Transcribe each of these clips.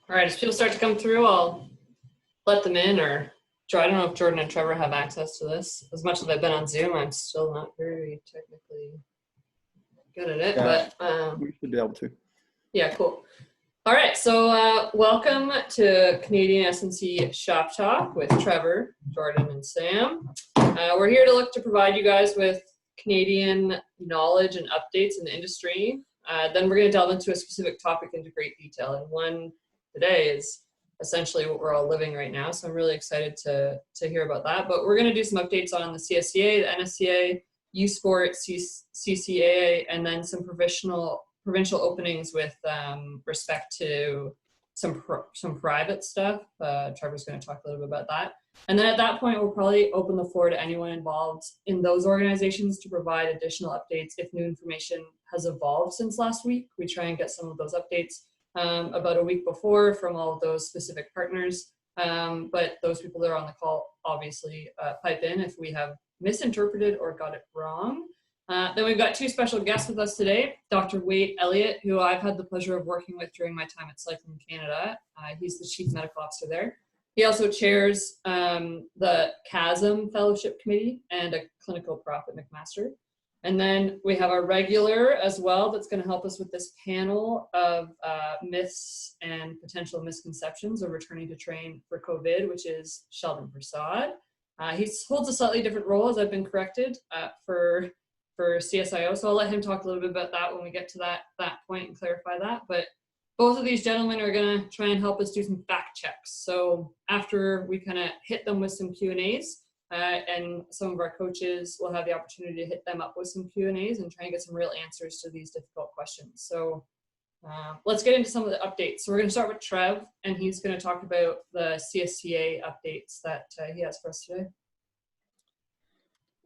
All right, as people start to come through, I'll let them in, or I don't know if Jordan and Trevor have access to this. As much as I've been on Zoom, I'm still not very technically good at it, Yeah, but we should be able to. yeah, cool. All right, so welcome to Canadian S&C Shop Talk with Trevor, Jordan, and Sam. We're here to look to provide you guys with Canadian knowledge and updates in the industry. Then we're going to delve into a specific topic into great detail, and one today is essentially what we're all living right now. So I'm really excited to hear about that. But we're going to do some updates on the CSCA, the NSCA, U Sport, CCA, and then some provincial openings with respect to some private stuff. Trevor's going to talk a little bit about that. And then at that point, we'll probably open the floor to anyone involved in those organizations to provide additional updates if new information has evolved since last week. We try and get some of those updates about a week before from all of those specific partners. But those people that are on the call obviously pipe in if we have misinterpreted or got it wrong. Then we've got two special guests with us today, Dr. Wade Elliott, who I've had the pleasure of working with during my time at Cycling Canada. He's the Chief Medical Officer there. He also chairs the CHASM Fellowship Committee and a clinical prof at McMaster. And then we have our regular as well that's going to help us with this panel of myths and potential misconceptions of returning to train for COVID, which is Sheldon Prasad. He holds a slightly different role, as I've been corrected, for CSIO. So I'll let him talk a little bit about that when we get to that point and clarify that. But both of these gentlemen are going to try and help us do some fact checks. So after we kind of hit them with some Q&As, and some of our coaches will have the opportunity to hit them up with some Q&As and try and get some real answers to these difficult questions. So let's get into some of the updates. So we're going to start with Trev, and he's going to talk about the CSCA updates that he has for us today.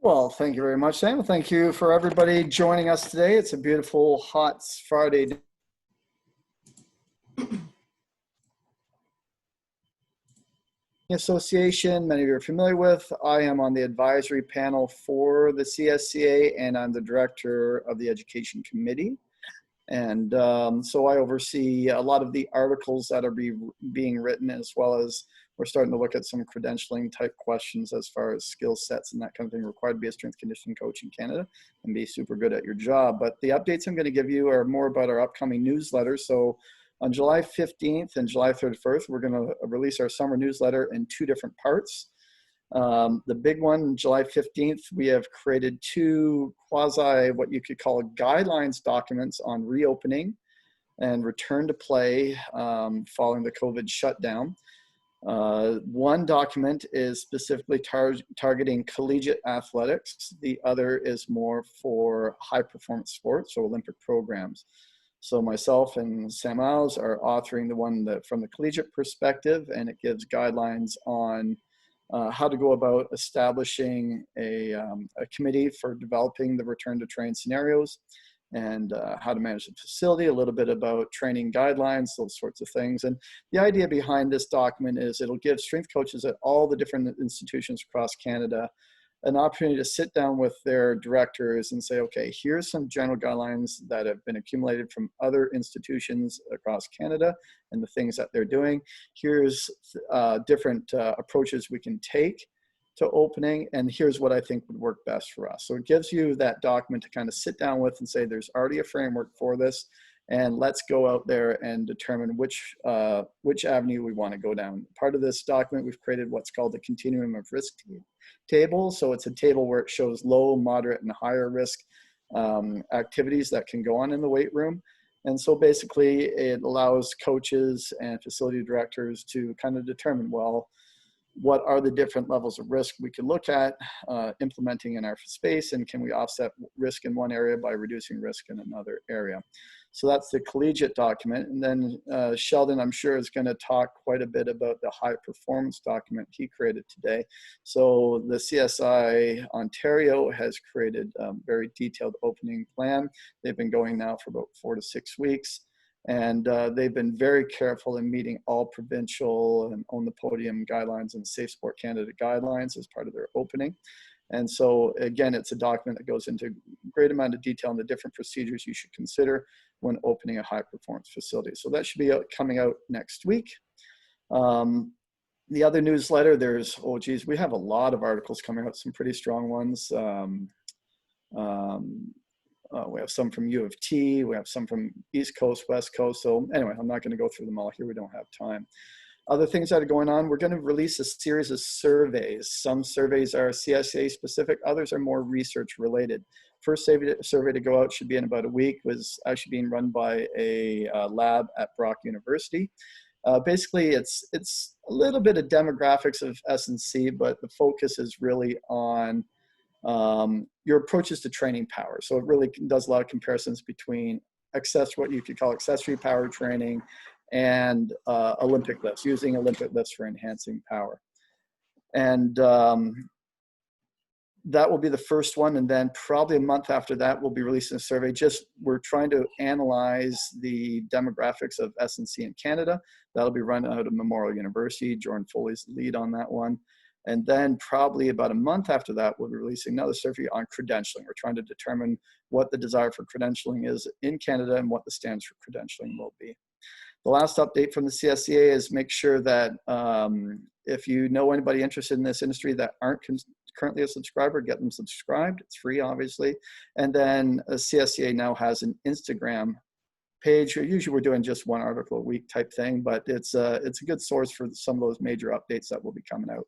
Well, thank you very much, Sam. Thank you for everybody joining us today. It's a beautiful, hot Friday day. Association, many of you are familiar with. I am on the advisory panel for the CSCA, and I'm the director of the education committee. And so I oversee a lot of the articles that are being written, as well as we're starting to look at some credentialing type questions as far as skill sets and that kind of thing required to be a strength conditioning coach in Canada and be super good at your job. But the updates I'm going to give you are more about our upcoming newsletter. So on July 15th and July 31st, we're going to release our summer newsletter in two different parts. The big one, July 15th, we have created two quasi, what you could call guidelines documents on reopening and return to play following the COVID shutdown. One document is specifically targeting collegiate athletics. The other is more for high performance sports, so Olympic programs. So myself and Sam Iles are authoring the one from the collegiate perspective, and it gives guidelines on how to go about establishing a committee for developing the return to train scenarios, and how to manage the facility, a little bit about training guidelines, those sorts of things. And the idea behind this document is it'll give strength coaches at all the different institutions across Canada an opportunity to sit down with their directors and say, okay, here's some general guidelines that have been accumulated from other institutions across Canada and the things that they're doing. Here's different approaches we can take to opening, and here's what I think would work best for us. So it gives you that document to kind of sit down with and say, there's already a framework for this, and let's go out there and determine which avenue we want to go down. Part of this document, we've created what's called the continuum of risk table. So it's a table where it shows low, moderate, and higher risk activities that can go on in the weight room. And so basically it allows coaches and facility directors to kind of determine, well, what are the different levels of risk we could look at implementing in our space, and can we offset risk in one area by reducing risk in another area? So that's the collegiate document. And then Sheldon, I'm sure, is going to talk quite a bit about the high performance document he created today. So the CSI Ontario has created a very detailed opening plan. They've been going now for about 4 to 6 weeks. And they've been very careful in meeting all provincial and on the podium guidelines and Safe Sport Canada guidelines as part of their opening. And so again, it's a document that goes into a great amount of detail on the different procedures you should consider when opening a high performance facility. So that should be coming out next week. The other newsletter, there's, oh geez, we have a lot of articles coming out, some pretty strong ones. We have some from U of T, we have some from East Coast, West Coast. So anyway, I'm not going to go through them all here. We don't have time. Other things that are going on, we're going to release a series of surveys. Some surveys are CSCA specific, others are more research related. First survey to go out should be in about a week, was actually being run by a lab at Brock University. Basically, it's a little bit of demographics of S&C, but the focus is really on your approaches to training power. So it really does a lot of comparisons between what you could call accessory power training and Olympic lifts, using Olympic lifts for enhancing power. And that will be the first one. And then probably a month after that, we'll be releasing a survey. We're trying to analyze the demographics of S&C in Canada. That'll be run out of Memorial University. Jordan Foley's the lead on that one. And then probably about a month after that, we'll be releasing another survey on credentialing. We're trying to determine what the desire for credentialing is in Canada and what the standards for credentialing will be. The last update from the CSCA is make sure that if you know anybody interested in this industry that aren't currently a subscriber, get them subscribed. It's free, obviously. And then CSCA now has an Instagram page. Usually we're doing just one article a week type thing, but it's a good source for some of those major updates that will be coming out.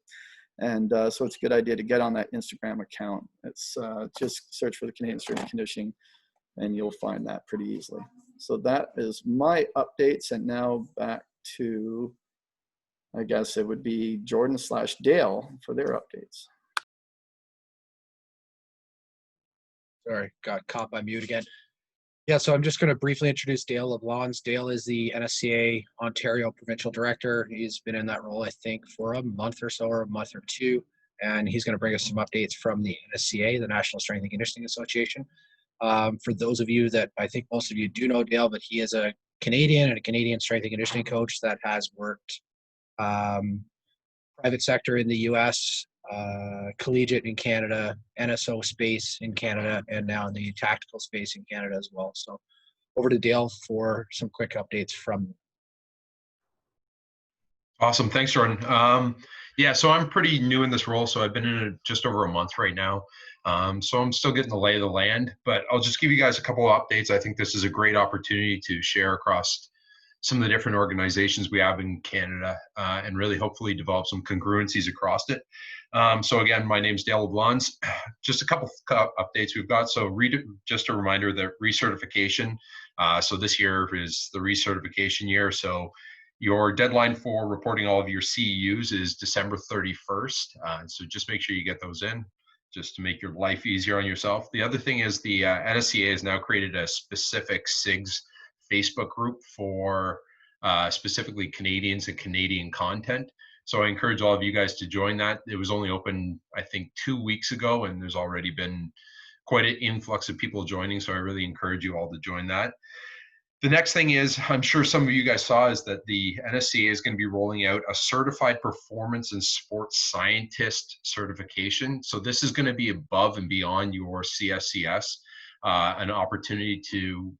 And so it's a good idea to get on that Instagram account. It's just search for the Canadian Strength and Conditioning and you'll find that pretty easily. So that is my updates. And now back to, I guess it would be Jordan/Dale for their updates. Sorry, got caught by mute again. Yeah, so I'm just going to briefly introduce Dale LeBlanc. Dale is the NSCA Ontario Provincial Director. He's been in that role, I think, for a month or so, or a month or two. And he's going to bring us some updates from the NSCA, the National Strength and Conditioning Association. For those of you that, I think most of you do know Dale, but he is a Canadian and a Canadian strength and conditioning coach that has worked private sector in the US, collegiate in Canada, NSO space in Canada, and now in the tactical space in Canada as well. So over to Dale for some quick updates from. Awesome. Thanks, Jordan. Yeah, so I'm pretty new in this role. So I've been in it just over a month right now. So I'm still getting the lay of the land, but I'll just give you guys a couple of updates. I think this is a great opportunity to share across some of the different organizations we have in Canada and really hopefully develop some congruencies across it. So again, my name's Dale LeBlanc. Just a couple updates we've got. So just a reminder that recertification. So this year is the recertification year. So your deadline for reporting all of your CEUs is December 31st. So just make sure you get those in, just to make your life easier on yourself. The other thing is the NSCA has now created a specific SIGs Facebook group for specifically Canadians and Canadian content. So I encourage all of you guys to join that. It was only open, I think, 2 weeks ago, and there's already been quite an influx of people joining. So I really encourage you all to join that. The next thing is, I'm sure some of you guys saw, is that the NSCA is going to be rolling out a Certified Performance and Sports Scientist certification. So this is going to be above and beyond your CSCS, an opportunity to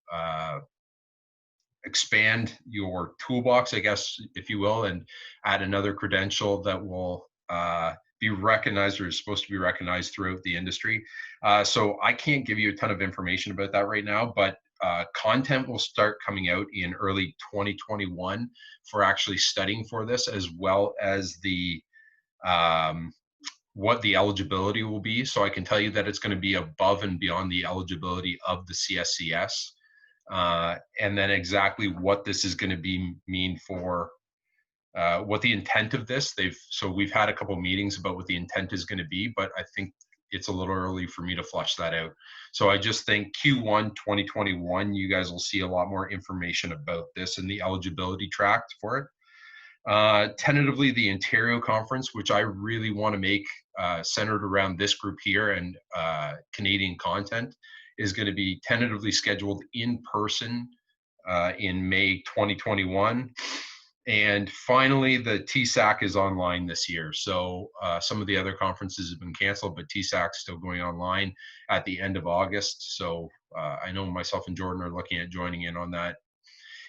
expand your toolbox, I guess, if you will, and add another credential that will be recognized or is supposed to be recognized throughout the industry. So I can't give you a ton of information about that right now, but content will start coming out in early 2021 for actually studying for this, as well as the what the eligibility will be. So I can tell you that it's going to be above and beyond the eligibility of the CSCS. And then exactly what this is going to mean for what the intent of this. So we've had a couple of meetings about what the intent is going to be, but I think it's a little early for me to flush that out. So I just think Q1 2021, you guys will see a lot more information about this and the eligibility track for it. Tentatively, the Ontario conference, which I really want to make centered around this group here and Canadian content, is going to be tentatively scheduled in person in May 2021. And finally, the TSAC is online this year. So some of the other conferences have been canceled, but TSAC is still going online at the end of August. So I know myself and Jordan are looking at joining in on that.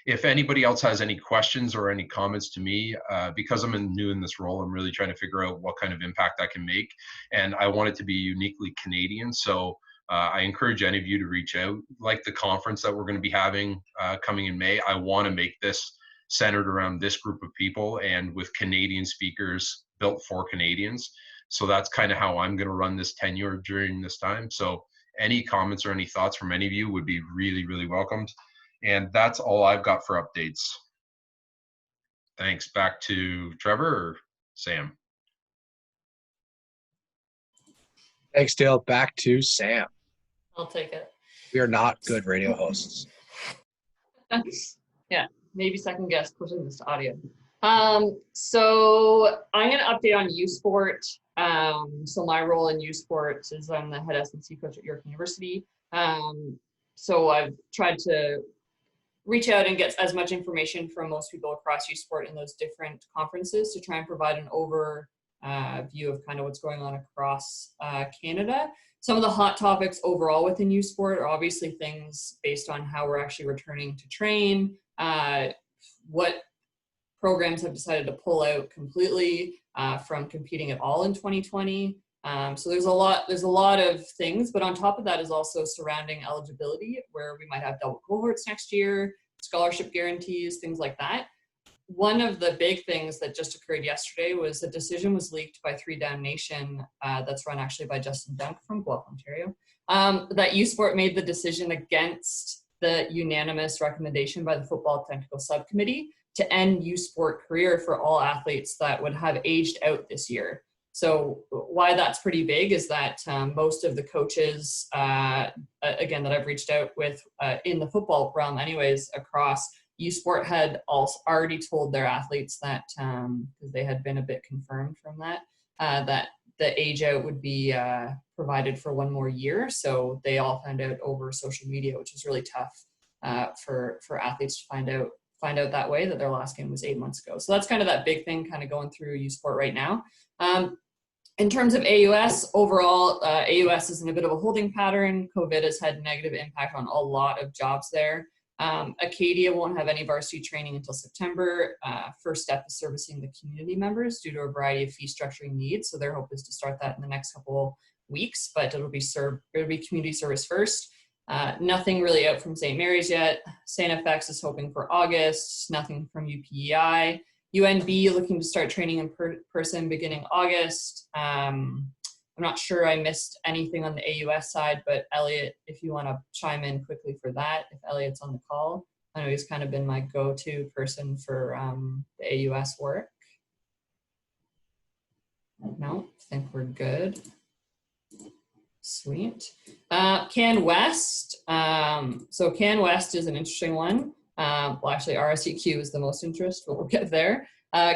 If anybody else has any questions or any comments to me, because I'm new in this role, I'm really trying to figure out what kind of impact I can make. And I want it to be uniquely Canadian. So I encourage any of you to reach out. Like the conference that we're going to be having coming in May, I want to make this centered around this group of people and with Canadian speakers built for Canadians. So that's kind of how I'm going to run this tenure during this time. So any comments or any thoughts from any of you would be really, really welcomed. And that's all I've got for updates. Thanks. Back to Trevor or Sam. Thanks, Dale. Back to Sam. I'll take it. We are not good radio hosts. Yeah, maybe second guess pushing this to audio. So I'm going to update on U Sport. So my role in U Sport is I'm the head S&C coach at York University. So I've tried to reach out and get as much information from most people across U Sport in those different conferences to try and provide an overview of kind of what's going on across Canada. Some of the hot topics overall within U Sport are obviously things based on how we're actually returning to train, what programs have decided to pull out completely from competing at all in 2020. So there's a lot of things, but on top of that is also surrounding eligibility, where we might have double cohorts next year, scholarship guarantees, things like that. One of the big things that just occurred yesterday was a decision was leaked by 3 Down Nation that's run actually by Justin Dunk from Guelph, Ontario, that U Sport made the decision against the unanimous recommendation by the Football Technical Subcommittee to end U Sport career for all athletes that would have aged out this year. So why that's pretty big is that most of the coaches, again, that I've reached out with in the football realm anyways, across U Sport had also already told their athletes that, because they had been a bit confirmed from that, that the age out would be provided for 1 more year. So they all found out over social media, which is really tough for athletes to find out that way, that their last game was 8 months ago. So that's kind of that big thing kind of going through U Sport right now. In terms of AUS, overall, AUS is in a bit of a holding pattern. COVID has had negative impact on a lot of jobs there. Acadia won't have any varsity training until September. First step is servicing the community members due to a variety of fee structuring needs. So their hope is to start that in the next couple weeks, but it'll be community service first. Nothing really out from St. Mary's yet. St. FX is hoping for August. Nothing from UPEI. UNB looking to start training in person beginning August. I'm not sure I missed anything on the AUS side, but Elliot, if you want to chime in quickly for that, if Elliot's on the call. I know he's kind of been my go-to person for the AUS work. No, I think we're good. Sweet. Can West. So Can West is an interesting one. Well, actually, RSEQ is the most interest, but we'll get there.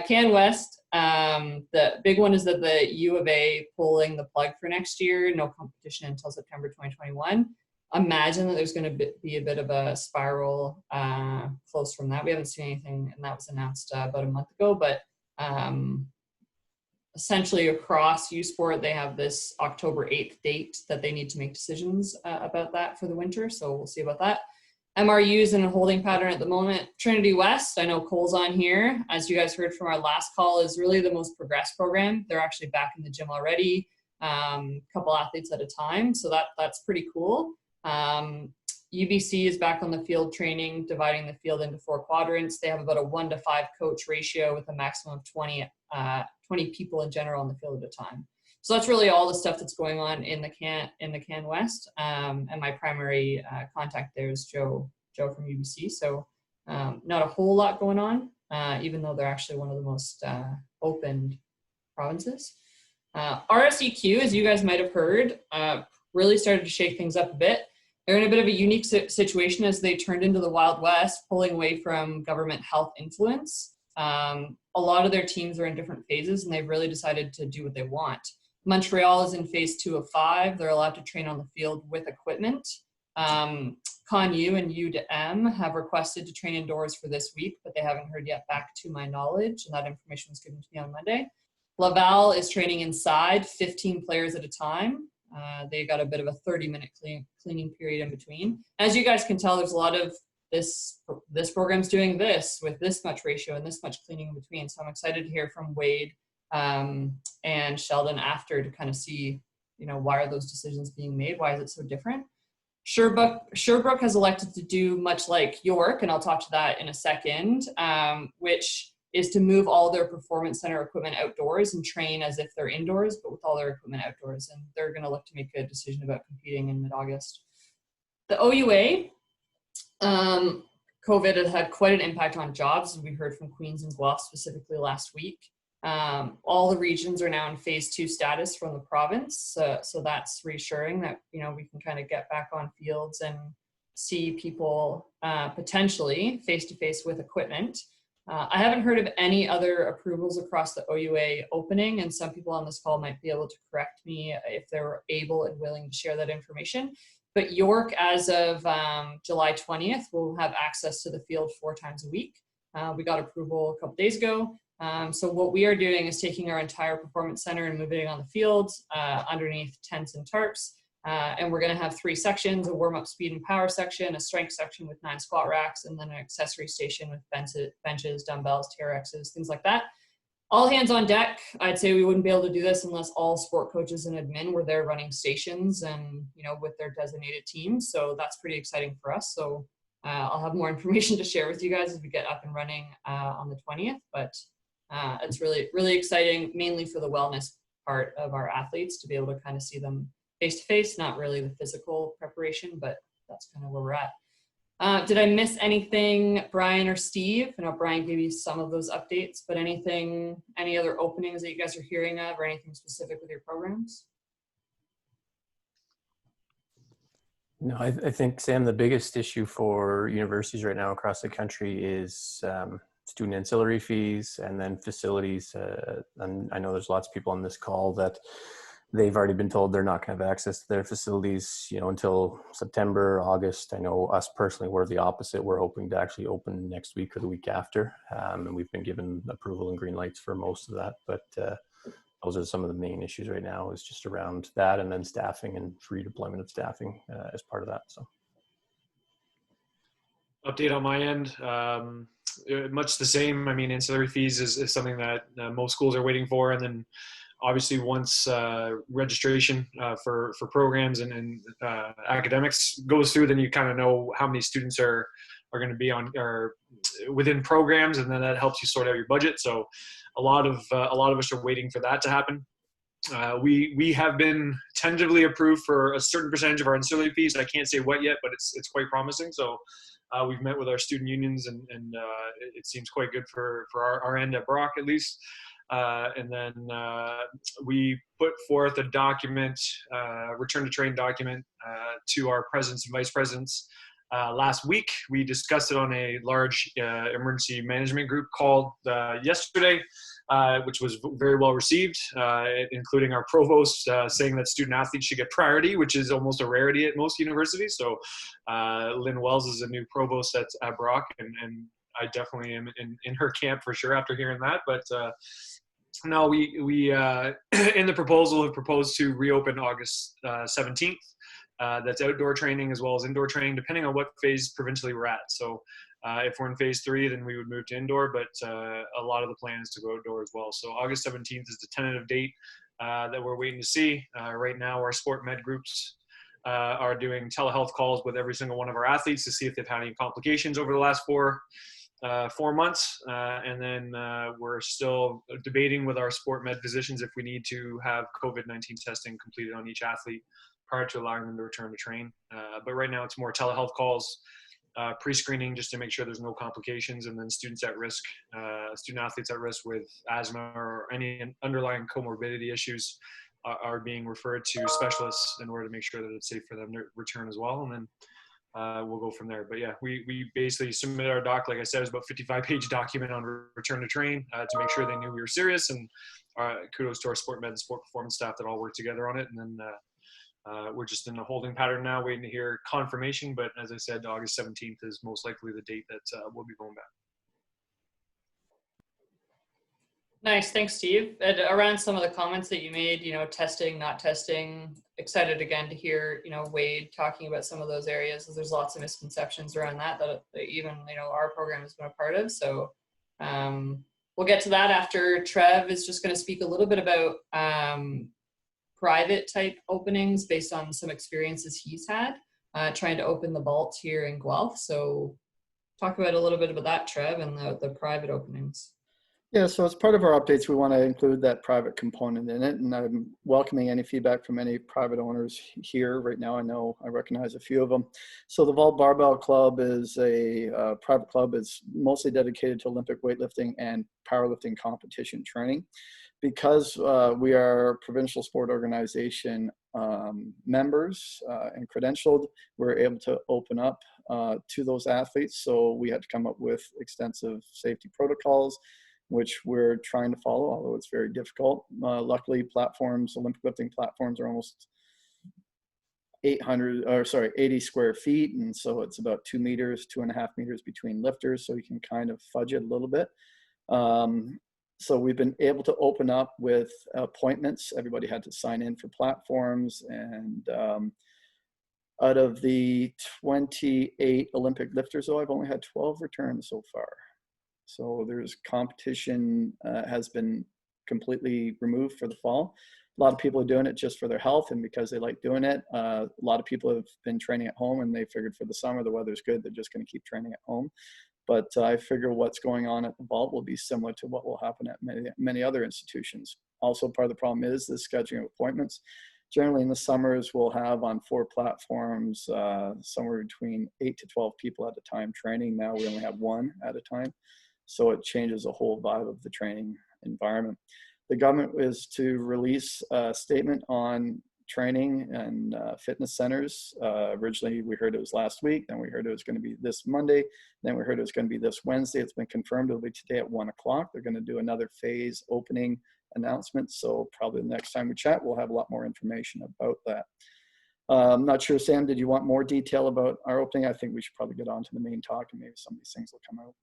Can West, the big one is that the U of A pulling the plug for next year, no competition until September 2021. Imagine that there's going to be a bit of a spiral close from that. We haven't seen anything, and that was announced about a month ago, but essentially across U Sport, they have this October 8th date that they need to make decisions about that for the winter, so we'll see about that. MRU is in a holding pattern at the moment. Trinity West, I know Cole's on here, as you guys heard from our last call, is really the most progressed program. They're actually back in the gym already, couple athletes at a time, so that's pretty cool. UBC is back on the field training, dividing the field into 4 quadrants. They have about a 1-to-5 coach ratio with a maximum of 20 people in general on the field at a time. So that's really all the stuff that's going on in the Can West. And my primary contact there is Joe from UBC. So not a whole lot going on, even though they're actually one of the most opened provinces. RSEQ, as you guys might have heard, really started to shake things up a bit. They're in a bit of a unique situation as they turned into the Wild West, pulling away from government health influence. A lot of their teams are in different phases, and they've really decided to do what they want. Montreal is in phase 2 of 5. They're allowed to train on the field with equipment. Con U and U to M have requested to train indoors for this week, but they haven't heard yet back to my knowledge, and that information was given to me on Monday. Laval is training inside, 15 players at a time. They got a bit of a 30-minute cleaning period in between. As you guys can tell, there's a lot of this program's doing this with this much ratio and this much cleaning in between. So I'm excited to hear from Wade and Sheldon after to kind of see, why are those decisions being made? Why is it so different? Sherbrooke has elected to do much like York, and I'll talk to that in a second, which is to move all their performance center equipment outdoors and train as if they're indoors, but with all their equipment outdoors. And they're going to look to make a decision about competing in mid-August. The OUA, COVID has had quite an impact on jobs. We heard from Queens and Guelph specifically last week. All the regions are now in phase 2 status from the province. So that's reassuring that, we can kind of get back on fields and see people potentially face-to-face with equipment. I haven't heard of any other approvals across the OUA opening, and some people on this call might be able to correct me if they're able and willing to share that information. But York, as of July 20th, will have access to the field 4 times a week. We got approval a couple days ago. So what we are doing is taking our entire performance center and moving it on the field underneath tents and tarps. And we're going to have 3 sections, a warm-up speed and power section, a strength section with 9 squat racks, and then an accessory station with benches, dumbbells, TRXs, things like that. All hands on deck. I'd say we wouldn't be able to do this unless all sport coaches and admin were there running stations and, with their designated teams. So that's pretty exciting for us. So I'll have more information to share with you guys as we get up and running on the 20th. But it's really, really exciting, mainly for the wellness part of our athletes to be able to kind of see them face-to-face, not really the physical preparation, but that's kind of where we're at. Did I miss anything, Brian or Steve? I know Brian gave you some of those updates, but any other openings that you guys are hearing of or anything specific with your programs? No, I think, Sam, the biggest issue for universities right now across the country is student ancillary fees and then facilities. And I know there's lots of people on this call that they've already been told they're not going to have access to their facilities, until September, August. I know us personally, we're the opposite. We're hoping to actually open next week or the week after. And we've been given approval and green lights for most of that. But those are some of the main issues right now, is just around that, and then staffing and redeployment of staffing as part of that. So, update on my end, much the same. I mean, ancillary fees is something that most schools are waiting for, and then obviously once registration for programs and academics goes through, then you kind of know how many students are going to be on or within programs, and then that helps you sort out your budget. So a lot of us are waiting for that to happen. We have been tentatively approved for a certain percentage of our ancillary fees. I can't say what yet, but it's quite promising. So we've met with our student unions, and it seems quite good for our end at Brock, at least. And then we put forth a document, return to train document, to our presidents and vice presidents last week. We discussed it on a large emergency management group called yesterday, which was very well received, including our provost saying that student athletes should get priority, which is almost a rarity at most universities. So Lynn Wells is a new provost at Brock, and I definitely am in her camp for sure after hearing that. But no, we in the proposal have proposed to reopen August 17th. That's outdoor training as well as indoor training, depending on what phase provincially we're at. So if we're in phase 3, then we would move to indoor, but a lot of the plan is to go outdoor as well. So August 17th is the tentative date that we're waiting to see. Right now, our sport med groups are doing telehealth calls with every single one of our athletes to see if they've had any complications over the last 4 months. And then we're still debating with our sport med physicians if we need to have COVID-19 testing completed on each athlete prior to allowing them to return to train. But right now it's more telehealth calls, pre-screening just to make sure there's no complications, and then student athletes at risk with asthma or any underlying comorbidity issues are being referred to specialists in order to make sure that it's safe for them to return as well. And then we'll go from there. But yeah, we basically submitted our doc, like I said, it was about 55-page document on return to train to make sure they knew we were serious. And kudos to our sport med and sport performance staff that all worked together on it. And then we're just in a holding pattern now, waiting to hear confirmation. But as I said, August 17th is most likely the date that we'll be going back. Nice, thanks, Steve. And around some of the comments that you made, testing, not testing, excited again to hear, Wade talking about some of those areas. There's lots of misconceptions around that even, our program has been a part of. So we'll get to that after Trev is just going to speak a little bit about private type openings based on some experiences he's had trying to open the vault here in Guelph. So talk about a little bit about that, Trev, and the private openings. Yeah, so as part of our updates, we want to include that private component in it, and I'm welcoming any feedback from any private owners here right now. I recognize a few of them. So the Vault Barbell Club is a private club. It's mostly dedicated to Olympic weightlifting and powerlifting competition training. Because we are provincial sport organization members and credentialed, we're able to open up to those athletes. So we had to come up with extensive safety protocols, which we're trying to follow, although it's very difficult. Luckily, Olympic lifting platforms are almost 80 square feet. And so it's about 2 meters, 2.5 meters between lifters. So you can kind of fudge it a little bit. So we've been able to open up with appointments. Everybody had to sign in for platforms. And out of the 28 Olympic lifters, though, I've only had 12 returns so far. So there's competition has been completely removed for the fall. A lot of people are doing it just for their health and because they like doing it. A lot of people have been training at home and they figured for the summer, the weather's good, they're just going to keep training at home. But I figure what's going on at the vault will be similar to what will happen at many other institutions. Also, part of the problem is the scheduling of appointments. Generally in the summers, we'll have on 4 platforms, somewhere between 8 to 12 people at a time training. Now we only have 1 at a time. So it changes the whole vibe of the training environment. The government is to release a statement on training and fitness centers. Originally, we heard it was last week, then we heard it was going to be this Monday, then we heard it was going to be this Wednesday. It's been confirmed it'll be today at 1 o'clock. They're going to do another phase opening announcement. So probably the next time we chat, we'll have a lot more information about that. I'm not sure, Sam, did you want more detail about our opening? I think we should probably get on to the main talk and maybe some of these things will come out.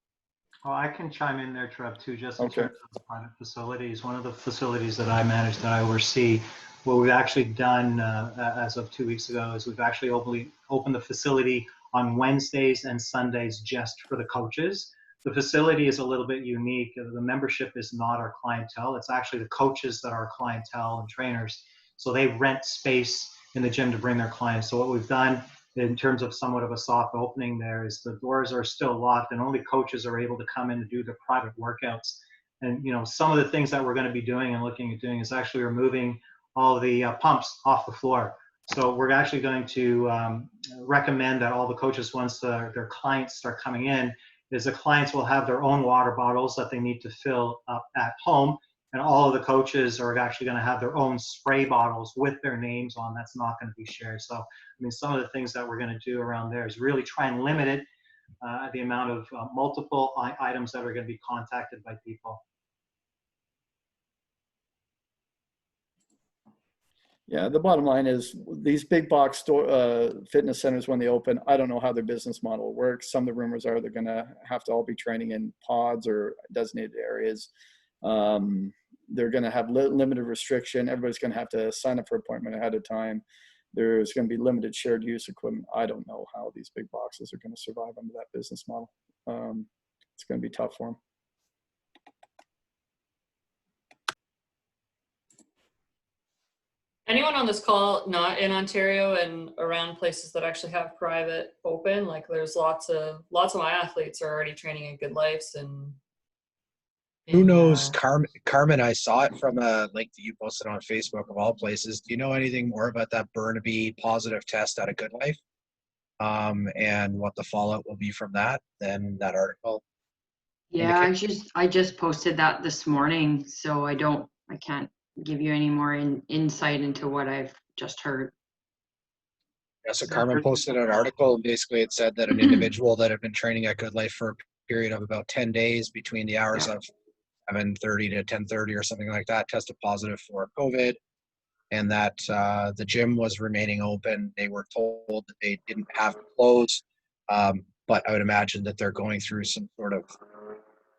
Oh, I can chime in there, Trev, too, just in terms of the private facilities. One of the facilities that I manage, that I oversee, what we've actually done as of 2 weeks ago is we've actually opened the facility on Wednesdays and Sundays just for the coaches. The facility is a little bit unique. The membership is not our clientele. It's actually the coaches that are clientele and trainers. So they rent space in the gym to bring their clients. So what we've done in terms of somewhat of a soft opening there is the doors are still locked and only coaches are able to come in and do their private workouts. And, some of the things that we're going to be doing and looking at doing is actually removing all the pumps off the floor. So we're actually going to recommend that all the coaches, once their clients start coming in, is the clients will have their own water bottles that they need to fill up at home. And all of the coaches are actually going to have their own spray bottles with their names on. That's not going to be shared. So, some of the things that we're going to do around there is really try and limit it, the amount of multiple items that are going to be contacted by people. Yeah, the bottom line is these big box store fitness centers, when they open, I don't know how their business model works. Some of the rumors are they're going to have to all be training in pods or designated areas. They're going to have limited restriction. Everybody's going to have to sign up for appointment ahead of time. There's going to be limited shared use equipment. I don't know how these big boxes are going to survive under that business model. It's going to be tough for them. Anyone on this call not in Ontario and around places that actually have private open? Like there's lots of my athletes are already training in Good Lifes and who knows? Carmen, I saw it from a link that you posted on Facebook of all places. Do you know anything more about that Burnaby positive test at a Good Life? And what the fallout will be from that than that article? Yeah, I just posted that this morning, so I can't give you any more insight into what I've just heard. Yeah, so Carmen posted an article. Basically, it said that an individual that had been training at Good Life for a period of about 10 days between the hours of 7:30 to 10:30 or something like that tested positive for COVID. and that the gym was remaining open. They were told that they didn't have to close, but I would imagine that they're going through some sort of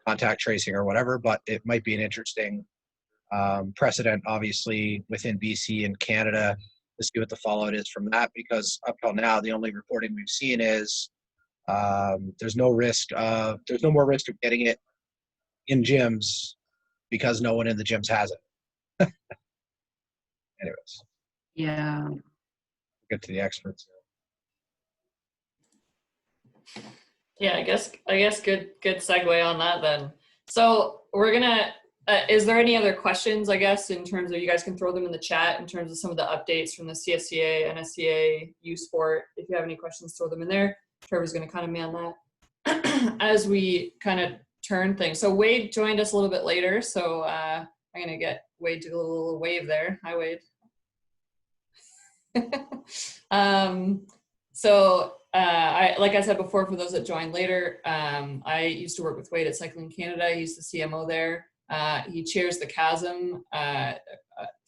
contact tracing or whatever, but it might be an interesting precedent, obviously, within BC and Canada to see what the fallout is from that, because up till now, the only reporting we've seen is there's no more risk of getting it in gyms because no one in the gyms has it. Anyways, Yeah. get to the experts. Yeah, I guess good segue on that then. So we're gonna. Is there any other questions? I guess in terms of, you guys can throw them in the chat in terms of some of the updates from the CSCA, NSCA, U Sport. If you have any questions, throw them in there. Trevor's gonna kind of man that as we kind of turn things. So Wade joined us a little bit later, so I'm gonna get Wade to do a little wave there. Hi, Wade. Like I said before, for those that joined later, I used to work with Wade at Cycling Canada. He's the CMO there. He chairs the CHASM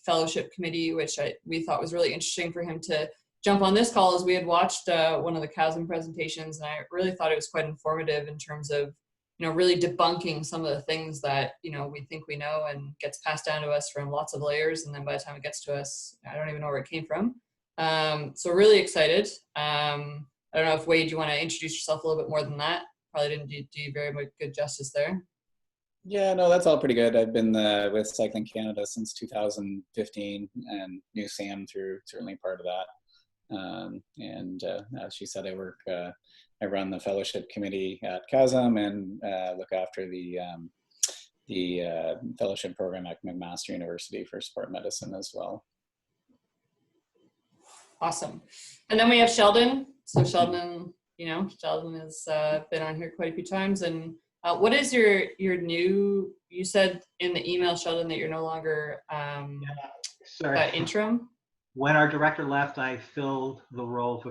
fellowship committee, which we thought was really interesting for him to jump on this call, as we had watched one of the CHASM presentations, and I really thought it was quite informative in terms of, really debunking some of the things that, we think we know and gets passed down to us from lots of layers, and then by the time it gets to us, I don't even know where it came from. So really excited. I don't know if, Wade, you want to introduce yourself a little bit more than that. Probably didn't do you very much good justice there. Yeah, no, that's all pretty good. I've been with Cycling Canada since 2015 and knew Sam through certainly part of that. As she said, I run the fellowship committee at CHASM and look after the fellowship program at McMaster University for sport medicine as well. Awesome. And then we have Sheldon. So Sheldon, Sheldon has been on here quite a few times. And what is your new, you said in the email, Sheldon, that you're no longer interim? When our director left, I fulfilled the role,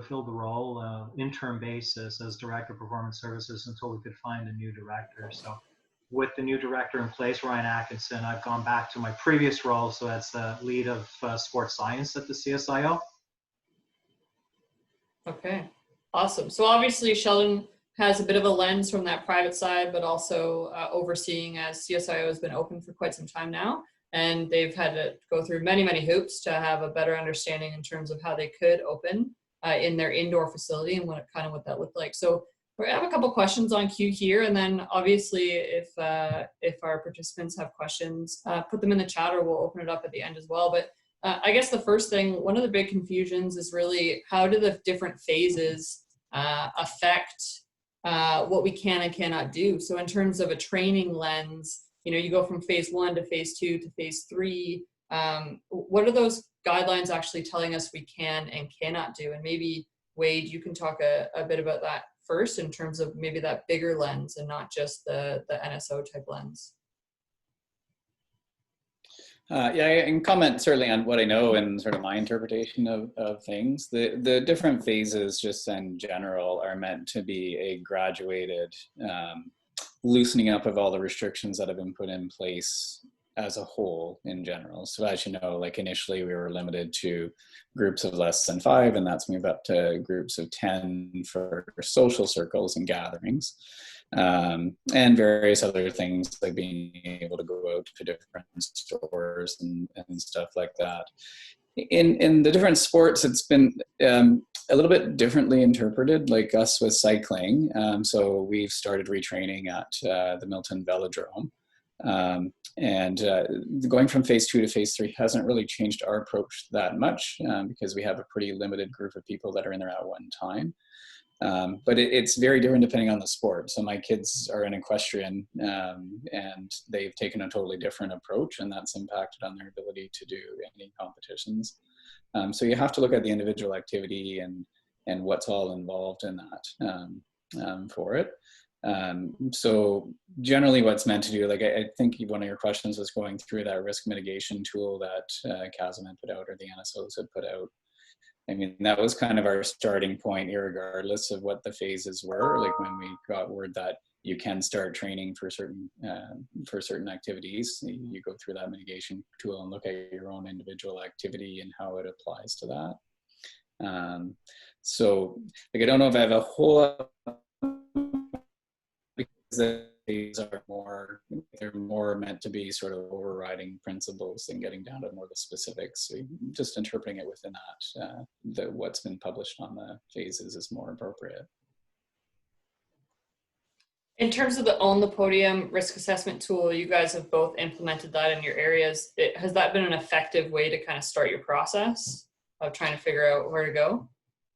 interim basis as Director of Performance Services until we could find a new director. So with the new director in place, Ryan Atkinson, I've gone back to my previous role. So that's the lead of sports science at the CSIO. Okay, awesome. So obviously Sheldon has a bit of a lens from that private side, but also overseeing, as CSIO has been open for quite some time now, and they've had to go through many, many hoops to have a better understanding in terms of how they could open in their indoor facility and what that looked like. So we have a couple questions on queue here, and then obviously if our participants have questions, put them in the chat, or we'll open it up at the end as well. But I guess the first thing, one of the big confusions is really, how do the different phases affect what we can and cannot do? So in terms of a training lens, you go from phase 1 to phase 2 to phase 3. What are those guidelines actually telling us we can and cannot do? And maybe, Wade, you can talk a bit about that first, in terms of maybe that bigger lens and not just the NSO type lens. Yeah, I can comment certainly on what I know and sort of my interpretation of things. The different phases, just in general, are meant to be a graduated loosening up of all the restrictions that have been put in place as a whole in general. So as you know, like initially we were limited to groups of less than 5, and that's moved up to groups of 10 for social circles and gatherings. And various other things, like being able to go out to different stores and stuff like that. In the different sports, it's been a little bit differently interpreted, like us with cycling. So we've started retraining at the Milton Velodrome. Going from phase 2 to phase 3 hasn't really changed our approach that much, because we have a pretty limited group of people that are in there at one time. But it's very different depending on the sport. So my kids are in equestrian, and they've taken a totally different approach, and that's impacted on their ability to do any competitions. So you have to look at the individual activity and what's all involved in that for it. So generally what's meant to do, like I think one of your questions was going through that risk mitigation tool that CHASM had put out, or the NSOs had put out. I mean, that was kind of our starting point, irregardless of what the phases were. Like when we got word that you can start training for certain activities, you go through that mitigation tool and look at your own individual activity and how it applies to that. So, like, I don't know if I have a whole lot, because these are more, they're more meant to be sort of overriding principles than getting down to more the specifics. So just interpreting it within that, what's been published on the phases is more appropriate. In terms of the Own the Podium risk assessment tool, you guys have both implemented that in your areas. Has that been an effective way to kind of start your process of trying to figure out where to go?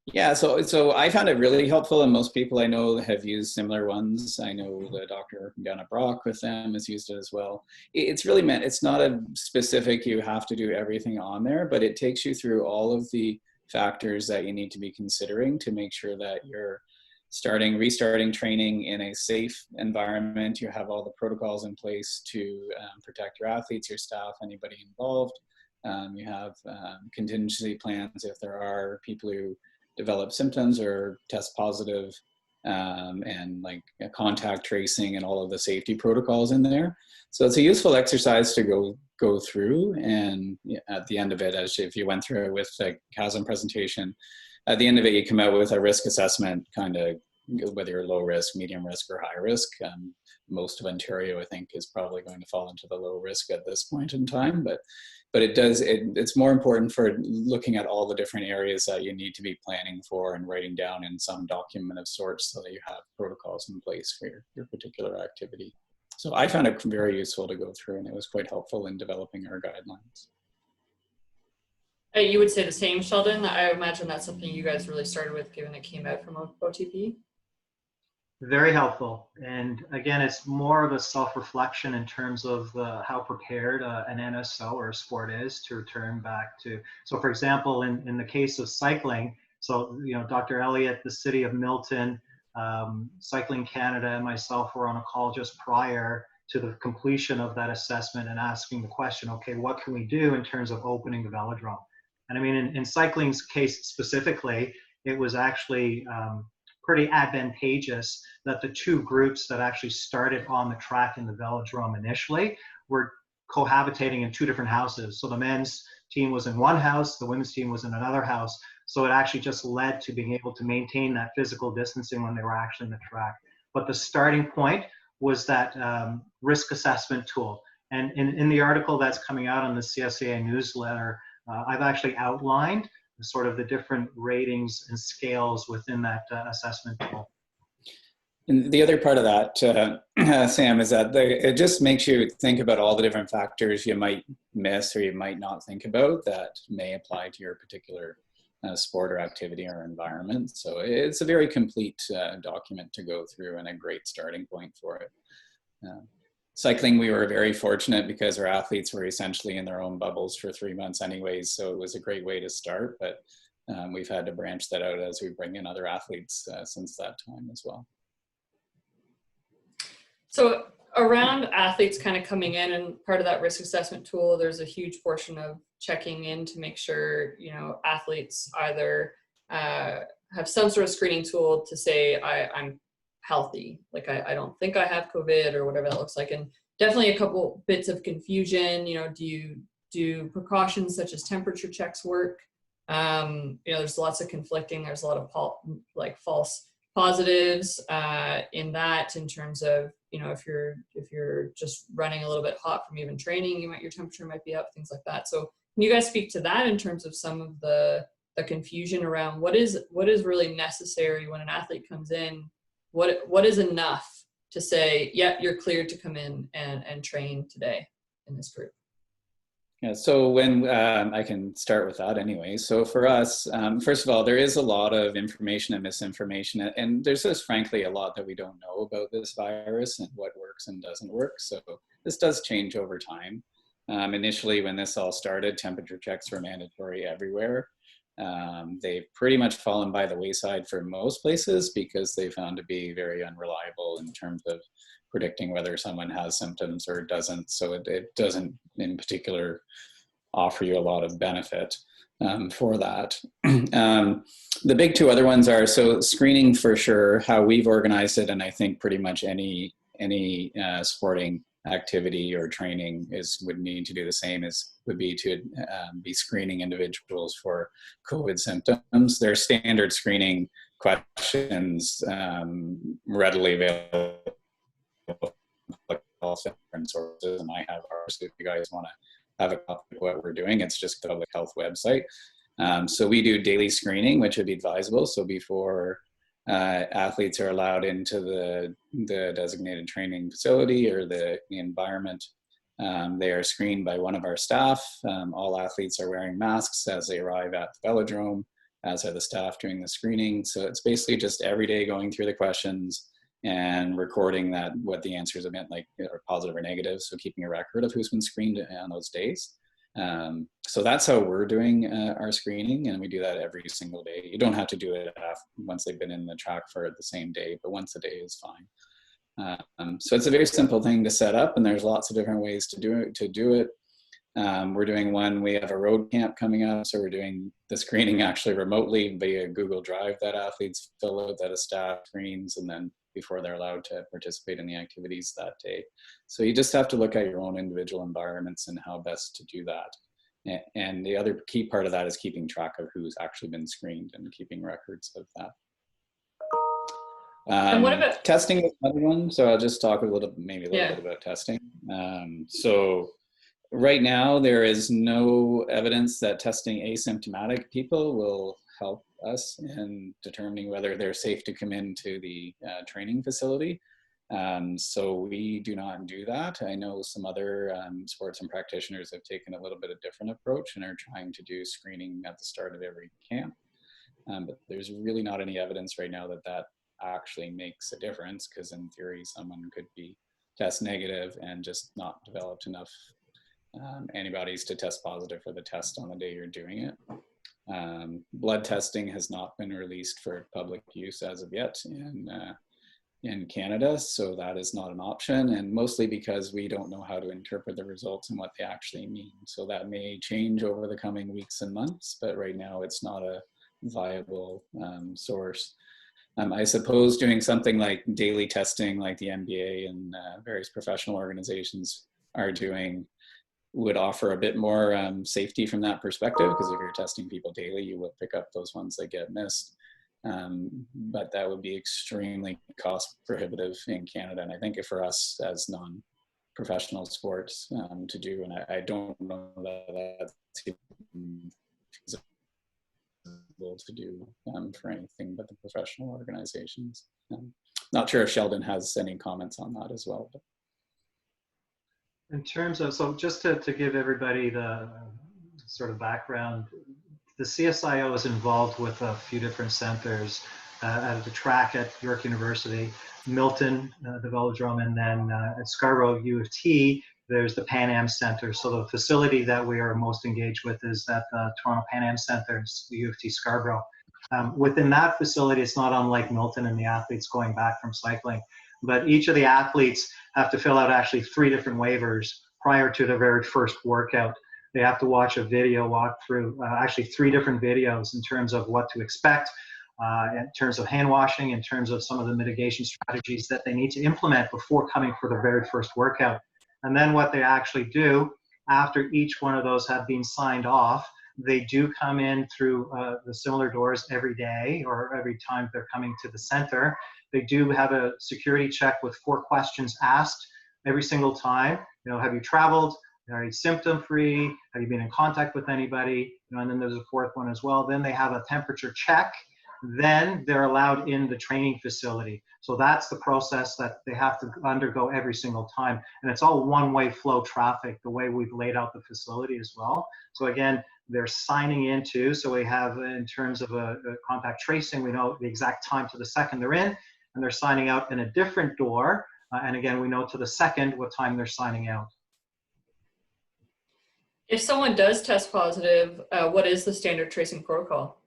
Yeah, so I found it really helpful, and most people I know have used similar ones. I know the doctor down at Brock with them has used it as well. It's really meant, it's not a specific, you have to do everything on there, but it takes you through all of the factors that you need to be considering to make sure that you're restarting training in a safe environment. You have all the protocols in place to protect your athletes, your staff, anybody involved. You have contingency plans if there are people who develop symptoms or test positive, and like contact tracing and all of the safety protocols in there. So it's a useful exercise to go through, and at the end of it, as if you went through it with the CASM presentation, at the end of it, you come out with a risk assessment, kind of whether you're low risk, medium risk, or high risk. Most of Ontario, I think, is probably going to fall into the low risk at this point in time, but it's more important for looking at all the different areas that you need to be planning for and writing down in some document of sorts so that you have protocols in place for your particular activity. So I found it very useful to go through, and it was quite helpful in developing our guidelines. You would say the same, Sheldon? I imagine that's something you guys really started with, given it came out from OTP. Very helpful. And again, it's more of a self-reflection in terms of how prepared an NSO or a sport is to return back to. So for example, in the case of cycling, so, you know, Dr. Elliott, the city of Milton, Cycling Canada, and myself were on a call just prior to the completion of that assessment and asking the question, okay, what can we do in terms of opening the velodrome? And I mean, in cycling's case specifically, it was actually pretty advantageous that the two groups that actually started on the track in the velodrome initially were cohabitating in two different houses. So the men's team was in one house, the women's team was in another house. So it actually just led to being able to maintain that physical distancing when they were actually in the track. But the starting point was that risk assessment tool. And in the article that's coming out on the CSCA newsletter, I've actually outlined sort of the different ratings and scales within that assessment tool. And the other part of that, Sam, is that it just makes you think about all the different factors you might miss or you might not think about that may apply to your particular sport or activity or environment. So it's a very complete document to go through and a great starting point for it. Cycling, we were very fortunate because our athletes were essentially in their own bubbles for 3 months anyways, so it was a great way to start, but we've had to branch that out as we bring in other athletes since that time as well. So around athletes kind of coming in, and part of that risk assessment tool, there's a huge portion of checking in to make sure, you know, athletes either have some sort of screening tool to say, I'm healthy, like I don't think I have COVID or whatever that looks like. And definitely a couple bits of confusion, you know, do precautions such as temperature checks work? You know, there's lots of conflicting, there's a lot of false positives in that, in terms of, you know, if you're just running a little bit hot from even training, your temperature might be up, things like that. So can you guys speak to that in terms of some of the confusion around what is really necessary when an athlete comes in? What is enough to say, yeah, you're cleared to come in and train today in this group? Yeah, so when I can start with that anyway. So for us, first of all, there is a lot of information and misinformation, and there's just frankly a lot that we don't know about this virus and what works and doesn't work. So this does change over time. Initially, when this all started, temperature checks were mandatory everywhere. They've pretty much fallen by the wayside for most places because they found to be very unreliable in terms of predicting whether someone has symptoms or doesn't. So it doesn't in particular offer you a lot of benefit. for that. The big two other ones are, so screening for sure, how we've organized it, and I think pretty much any sporting activity or training would need to do the same, would be to be screening individuals for COVID symptoms. There are standard screening questions readily available from all different sources, and I have ours if you guys want to have a copy of what we're doing. It's just the public health website. So we do daily screening, which would be advisable. So before athletes are allowed into the designated training facility or the environment, they are screened by one of our staff. All athletes are wearing masks as they arrive at the velodrome, as are the staff doing the screening. So it's basically just every day going through the questions and recording what the answers have been, like, are positive or negative. So keeping a record of who's been screened on those days. So that's how we're doing our screening, and we do that every single day. You don't have to do it once they've been in the track for the same day, but once a day is fine. So it's a very simple thing to set up, and there's lots of different ways to do it. We're doing one, we have a road camp coming up, so we're doing the screening actually remotely via Google Drive that athletes fill out, that a staff screens, and then before they're allowed to participate in the activities that day. So you just have to look at your own individual environments and how best to do that. And the other key part of that is keeping track of who's actually been screened and keeping records of that. And what about testing is another one? So I'll just talk a little bit about testing. So right now there is no evidence that testing asymptomatic people will help us in determining whether they're safe to come into the training facility. So we do not do that. I know some other sports and practitioners have taken a little bit of different approach and are trying to do screening at the start of every camp. But there's really not any evidence right now that actually makes a difference, because in theory someone could be test negative and just not developed enough antibodies to test positive for the test on the day you're doing it. Blood testing has not been released for public use as of yet in Canada, so that is not an option, and mostly because we don't know how to interpret the results and what they actually mean. So that may change over the coming weeks and months, but right now it's not a viable source. I suppose doing something like daily testing, like the NBA and various professional organizations are doing, would offer a bit more safety from that perspective, because if you're testing people daily, you will pick up those ones that get missed. But that would be extremely cost prohibitive in Canada, and I think for us as non-professional sports to do, and I don't know that that's feasible to do for anything but the professional organizations. Not sure if Sheldon has any comments on that as well. But. In terms of, so just to give everybody the sort of background, the CSIO is involved with a few different centers at the track at York University, Milton, the Velodrome, and then at Scarborough U of T, there's the Pan Am Center. So the facility that we are most engaged with is at the Toronto Pan Am Center, the U of T Scarborough. Within that facility, it's not unlike Milton and the athletes going back from cycling, but each of the athletes have to fill out actually 3 different waivers prior to their very first workout. They have to watch a video walkthrough, actually 3 different videos in terms of what to expect, in terms of hand washing, in terms of some of the mitigation strategies that they need to implement before coming for their very first workout. And then what they actually do after each one of those have been signed off, they do come in through the similar doors every day or every time they're coming to the center. They do have a security check with 4 questions asked every single time. You know, have you traveled? Are you symptom free? Have you been in contact with anybody? You know, and then there's a 4th one as well. Then they have a temperature check. Then they're allowed in the training facility. So that's the process that they have to undergo every single time. And it's all one-way flow traffic, the way we've laid out the facility as well. So again, they're signing into, so we have in terms of a contact tracing, we know the exact time to the second they're in, and they're signing out in a different door. And again, we know to the second what time they're signing out. If someone does test positive, what is the standard tracing protocol?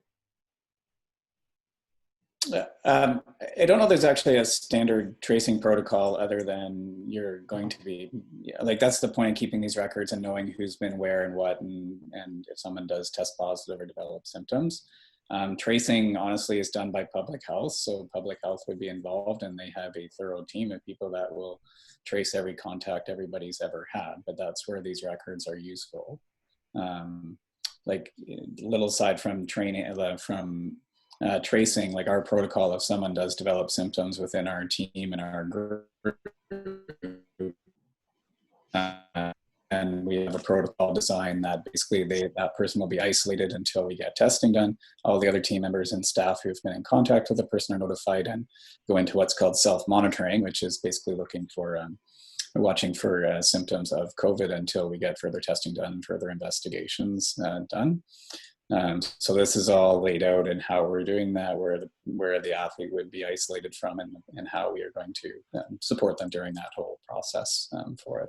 I don't know if there's actually a standard tracing protocol other than you're going to be, like that's the point of keeping these records and knowing who's been where and what, and if someone does test positive or develop symptoms. Tracing honestly is done by public health, so public health would be involved, and they have a thorough team of people that will trace every contact everybody's ever had, but that's where these records are useful. Like a little aside from training, tracing, like our protocol, if someone does develop symptoms within our team and our group, and we have a protocol design that basically that person will be isolated until we get testing done. All the other team members and staff who've been in contact with the person are notified and go into what's called self-monitoring, which is basically looking for, watching for symptoms of COVID until we get further testing done and further investigations done. So this is all laid out in how we're doing that, where the athlete would be isolated from, and how we are going to support them during that whole process for it.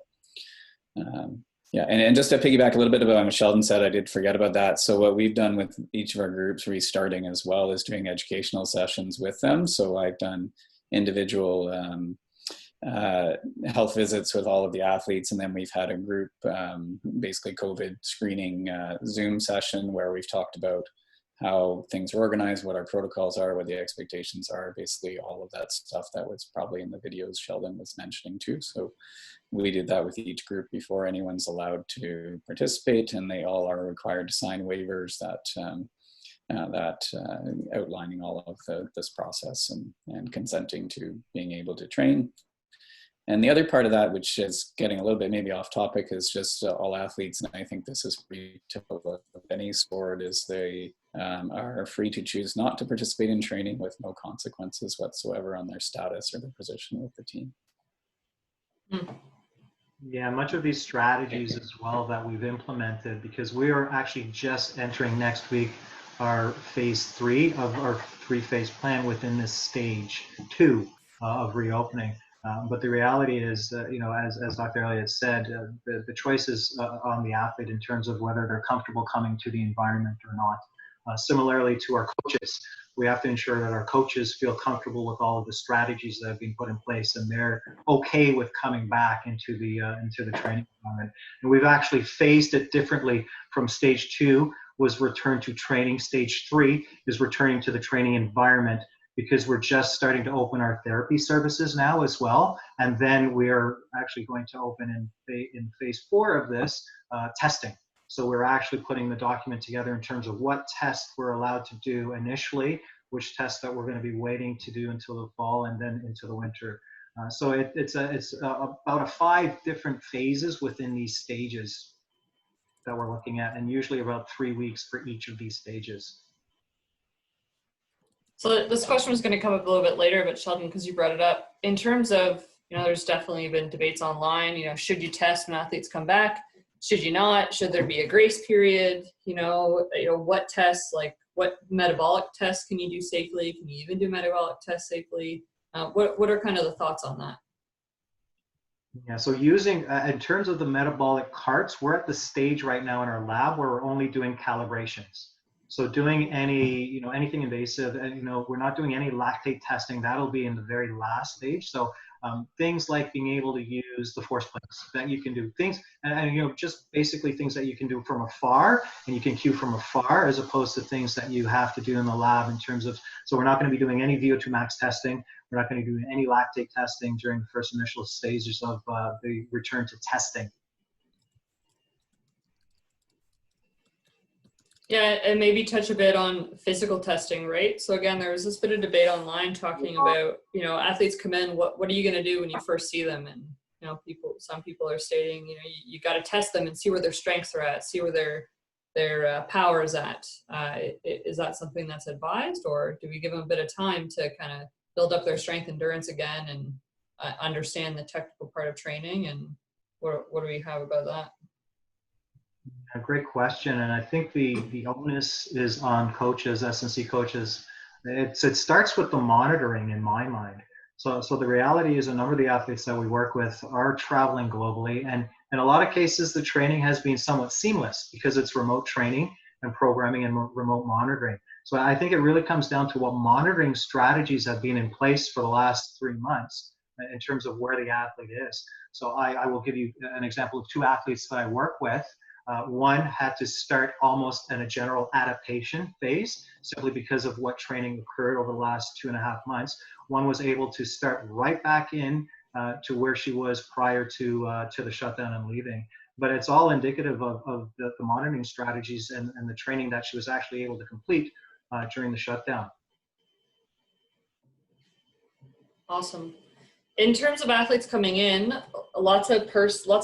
Yeah, and just to piggyback a little bit about what Sheldon said, I did forget about that. So what we've done with each of our groups restarting as well is doing educational sessions with them. So I've done individual health visits with all of the athletes, and then we've had a group basically COVID screening Zoom session where we've talked about how things are organized, what our protocols are, what the expectations are, basically all of that stuff that was probably in the videos Sheldon was mentioning too. So we did that with each group before anyone's allowed to participate, and they all are required to sign waivers that outlining all of this process and consenting to being able to train. And the other part of that, which is getting a little bit maybe off topic, is just all athletes, and I think this is pretty typical of any sport, is they are free to choose not to participate in training with no consequences whatsoever on their status or their position with the team. Yeah, much of these strategies as well that we've implemented, because we are actually just entering next week our phase 3 of our 3-phase plan within this stage 2 of reopening. But the reality is, as Dr. Elliott said, the choice is on the athlete in terms of whether they're comfortable coming to the environment or not. Similarly to our coaches, we have to ensure that our coaches feel comfortable with all of the strategies that have been put in place, and they're okay with coming back into the training environment. And we've actually phased it differently. From stage 2 was return to training. Stage 3 is returning to the training environment, because we're just starting to open our therapy services now as well. And then we're actually going to open in phase 4 of this testing. So we're actually putting the document together in terms of what tests we're allowed to do initially, which tests that we're going to be waiting to do until the fall and then into the winter. So it's about 5 different phases within these stages that we're looking at, and usually about 3 weeks for each of these stages. So this question was going to come up a little bit later, but Sheldon, because you brought it up, in terms of, there's definitely been debates online, should you test when athletes come back? Should you not? Should there be a grace period? What tests, like what metabolic tests can you do safely? Can you even do metabolic tests safely? What are kind of the thoughts on that? Yeah, so using, in terms of the metabolic carts, we're at the stage right now in our lab where we're only doing calibrations. So doing anything invasive, we're not doing any lactate testing. That'll be in the very last stage. So things like being able to use the force plates that you can do, things, and just basically things that you can do from afar, and you can cue from afar, as opposed to things that you have to do in the lab in terms of, so we're not going to be doing any VO2 max testing. We're not going to be doing any lactate testing during the first initial stages of the return to testing. Yeah, and maybe touch a bit on physical testing, right? So again, there was this bit of debate online talking about, athletes come in, what are you going to do when you first see them? And, some people are stating, you got to test them and see where their strengths are at, see where their power is at. Is that something that's advised, or do we give them a bit of time to kind of build up their strength endurance again and understand the technical part of training? And what do we have about that? A great question, and I think the onus is on coaches, S&C coaches. It starts with the monitoring in my mind. So the reality is a number of the athletes that we work with are traveling globally, and in a lot of cases the training has been somewhat seamless because it's remote training, and programming and remote monitoring. So I think it really comes down to what monitoring strategies have been in place for the last 3 months in terms of where the athlete is. So I will give you an example of 2 athletes that I work with. One had to start almost in a general adaptation phase simply because of what training occurred over the last 2.5 months. One was able to start right back in to where she was prior to the shutdown and leaving. But it's all indicative of the monitoring strategies and the training that she was actually able to complete during the shutdown. Awesome. In terms of athletes coming in, lots of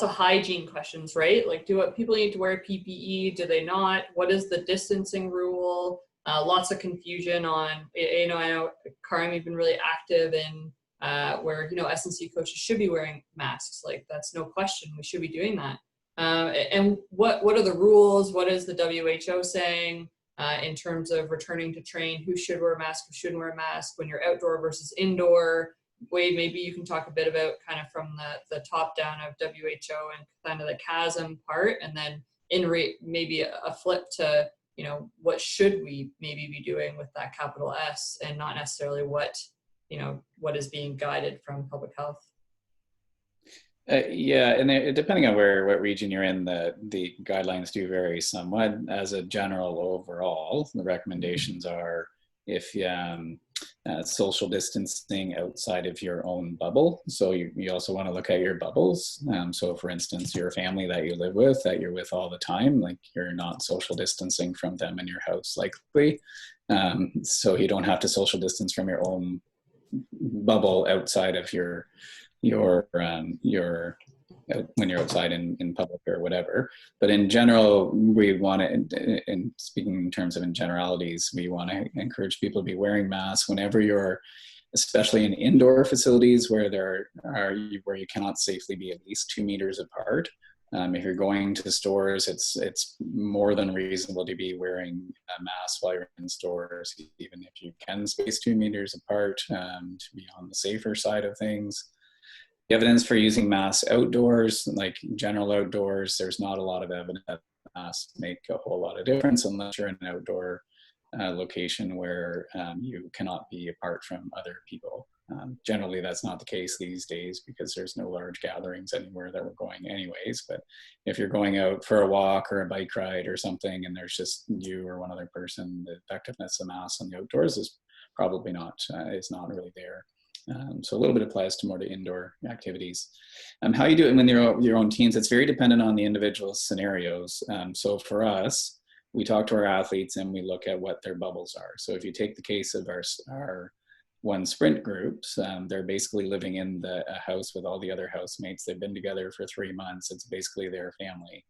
hygiene questions, right? Like, do people need to wear PPE? Do they not? What is the distancing rule? Lots of confusion on, I know, Karim, you've been really active in where, S&C coaches should be wearing masks. Like, that's no question. We should be doing that. And what are the rules? What is the WHO saying in terms of returning to train? Who should wear a mask? Who shouldn't wear a mask? When you're outdoor versus indoor? Wade, maybe you can talk a bit about kind of from the top down of WHO and kind of the chasm part, and then maybe a flip to, what should we maybe be doing with that capital S, and not necessarily what is being guided from public health. Yeah, and depending on what region you're in, the guidelines do vary somewhat. As a general overall, the recommendations are if social distancing outside of your own bubble. So you also want to look at your bubbles. So for instance, your family that you live with, that you're with all the time, like you're not social distancing from them in your house likely. So you don't have to social distance from your own bubble outside of your when you're outside in public or whatever. But in general, we want to, in speaking in terms of in generalities, we want to encourage people to be wearing masks whenever you're, especially in indoor facilities where where you cannot safely be at least 2 meters apart. If you're going to stores, it's more than reasonable to be wearing a mask while you're in stores, even if you can space 2 meters apart, to be on the safer side of things. The evidence for using masks outdoors, like general outdoors, there's not a lot of evidence that masks make a whole lot of difference unless you're in an outdoor location where you cannot be apart from other people. Generally, that's not the case these days because there's no large gatherings anywhere that we're going anyways. But if you're going out for a walk or a bike ride or something and there's just you or one other person, the effectiveness of masks on the outdoors is probably not, is not really there. So a little bit applies to more to indoor activities. How you do it when you're your own teams, it's very dependent on the individual scenarios. So for us, we talk to our athletes and we look at what their bubbles are. So if you take the case of our one sprint groups, they're basically living in a house with all the other housemates. They've been together for 3 months. It's basically their family.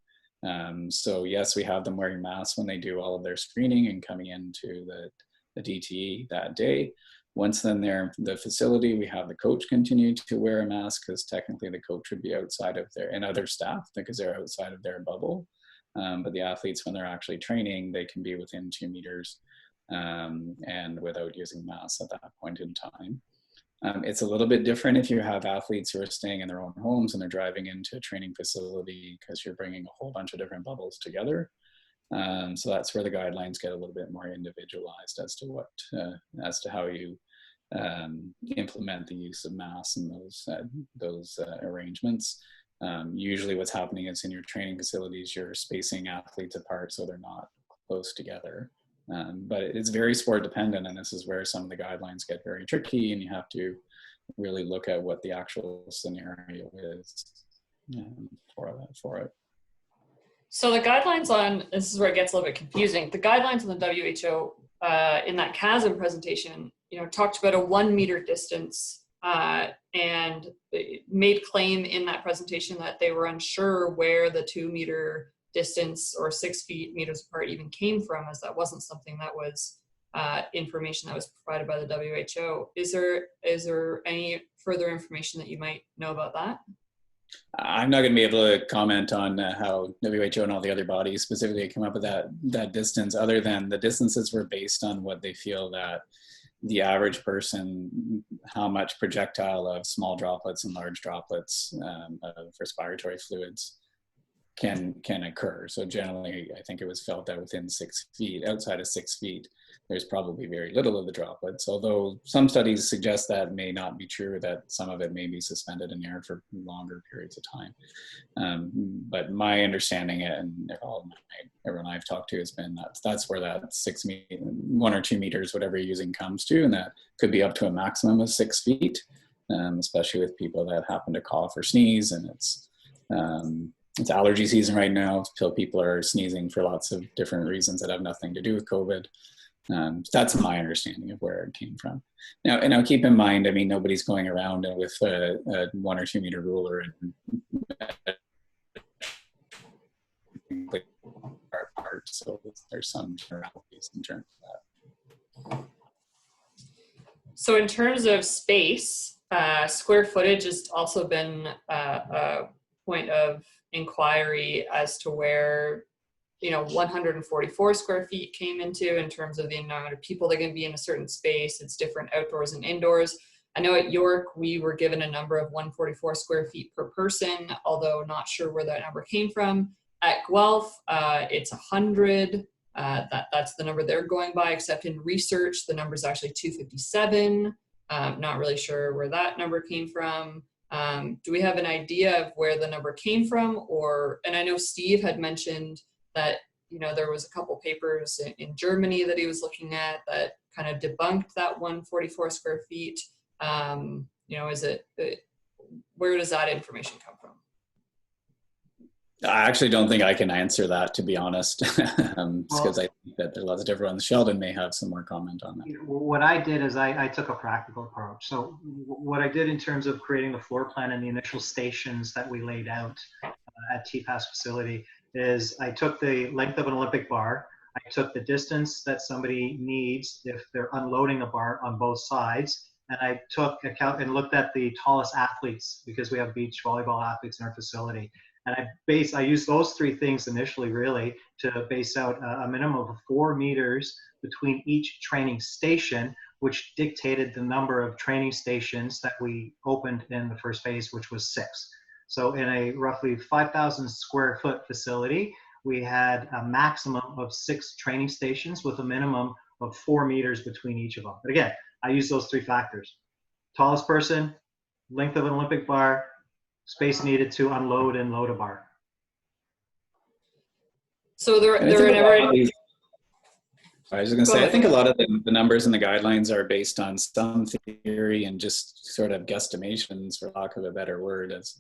So yes, we have them wearing masks when they do all of their screening and coming into the DTE that day. Once then they're in the facility, we have the coach continue to wear a mask because technically the coach would be outside of and other staff because they're outside of their bubble. But the athletes, when they're actually training, they can be within 2 meters and without using masks at that point in time. It's a little bit different if you have athletes who are staying in their own homes and they're driving into a training facility because you're bringing a whole bunch of different bubbles together. So that's where the guidelines get a little bit more individualized as to how you implement the use of masks and those arrangements. Usually what's happening is in your training facilities, you're spacing athletes apart so they're not close together. But it's very sport dependent, and this is where some of the guidelines get very tricky, and you have to really look at what the actual scenario is for it. So the guidelines this is where it gets a little bit confusing. The guidelines on the WHO in that chasm presentation, talked about a 1 meter distance and made claim in that presentation that they were unsure where the 2 meter distance or 6 meters apart even came from, as that wasn't something that was information that was provided by the WHO. Is there any further information that you might know about that? I'm not going to be able to comment on how WHO and all the other bodies specifically come up with that distance, other than the distances were based on what they feel that the average person, how much projectile of small droplets and large droplets of respiratory fluids can occur. So generally, I think it was felt that within 6 feet, outside of 6 feet, there's probably very little of the droplets, although some studies suggest that may not be true, that some of it may be suspended in air for longer periods of time. But my understanding, and everyone I've talked to, has been that that's where that 1 or 2 meters, whatever you're using, comes to, and that could be up to a maximum of 6 feet, especially with people that happen to cough or sneeze, and it's allergy season right now, so people are sneezing for lots of different reasons that have nothing to do with COVID. That's my understanding of where it came from. Now keep in mind, I mean, nobody's going around with a 1 or 2 meter ruler and apart, so there's some generalities in terms of that. So in terms of space, square footage has also been a point of inquiry as to where 144 square feet came into in terms of the amount of people that can be in a certain space. It's different outdoors and indoors. I know at York, we were given a number of 144 square feet per person, although not sure where that number came from. At Guelph, it's 100. That's the number they're going by, except in research, the number is actually 257. Not really sure where that number came from. Do we have an idea of where the number came from? And I know Steve had mentioned that there was a couple papers in Germany that he was looking at that kind of debunked that 144 square feet. Where does that information come from? I actually don't think I can answer that, to be honest, because I think that there are lots of different ones. Sheldon may have some more comment on that. What I did is I took a practical approach. So what I did in terms of creating the floor plan and the initial stations that we laid out at TPAS facility is I took the length of an Olympic bar. I took the distance that somebody needs if they're unloading a bar on both sides. And I took account and looked at the tallest athletes, because we have beach volleyball athletes in our facility. And I used those 3 things initially, really, to base out a minimum of 4 meters between each training station, which dictated the number of training stations that we opened in the first phase, which was 6. So in a roughly 5,000 square foot facility, we had a maximum of 6 training stations with a minimum of 4 meters between each of them. But again, I use those 3 factors: tallest person, length of an Olympic bar, space needed to unload and load a bar. So I was going to say, I think a lot of the numbers and the guidelines are based on some theory and just sort of guesstimations, for lack of a better word. As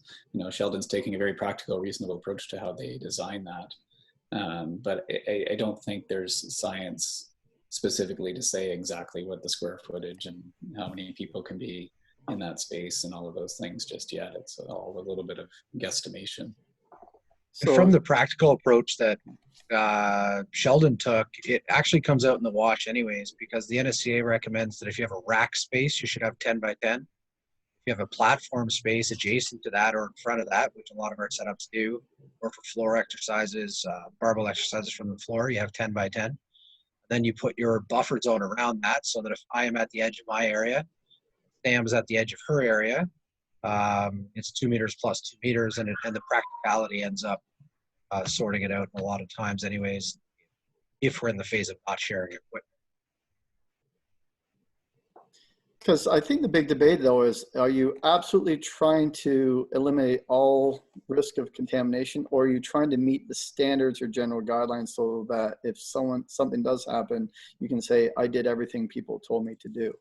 Sheldon's taking a very practical, reasonable approach to how they design that. But I don't think there's science specifically to say exactly what the square footage and how many people can be in that space and all of those things just yet. It's all a little bit of guesstimation. So, from the practical approach that Sheldon took, it actually comes out in the wash anyways, because the NSCA recommends that if you have a rack space, you should have 10 by 10. If you have a platform space adjacent to that or in front of that, which a lot of our setups do, or for floor exercises, barbell exercises from the floor, you have 10 by 10. Then you put your buffer zone around that, so that if I am at the edge of my area, Sam's at the edge of her area, it's 2 meters plus 2 meters, and the practicality ends up sorting it out a lot of times anyways, if we're in the phase of not sharing equipment. Because I think the big debate, though, is, are you absolutely trying to eliminate all risk of contamination, or are you trying to meet the standards or general guidelines so that if something does happen, you can say, I did everything people told me to do?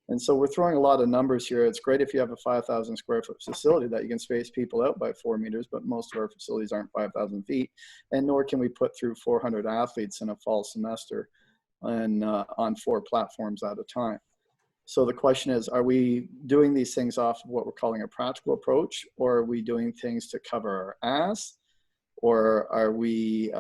And so we're throwing a lot of numbers here. It's great if you have a 5,000 square foot facility that you can space people out by 4 meters, but most of our facilities aren't 5,000 feet, and nor can we put through 400 athletes in a fall semester and on 4 platforms at a time. So the question is, are we doing these things off of what we're calling a practical approach, or are we doing things to cover our ass, or are we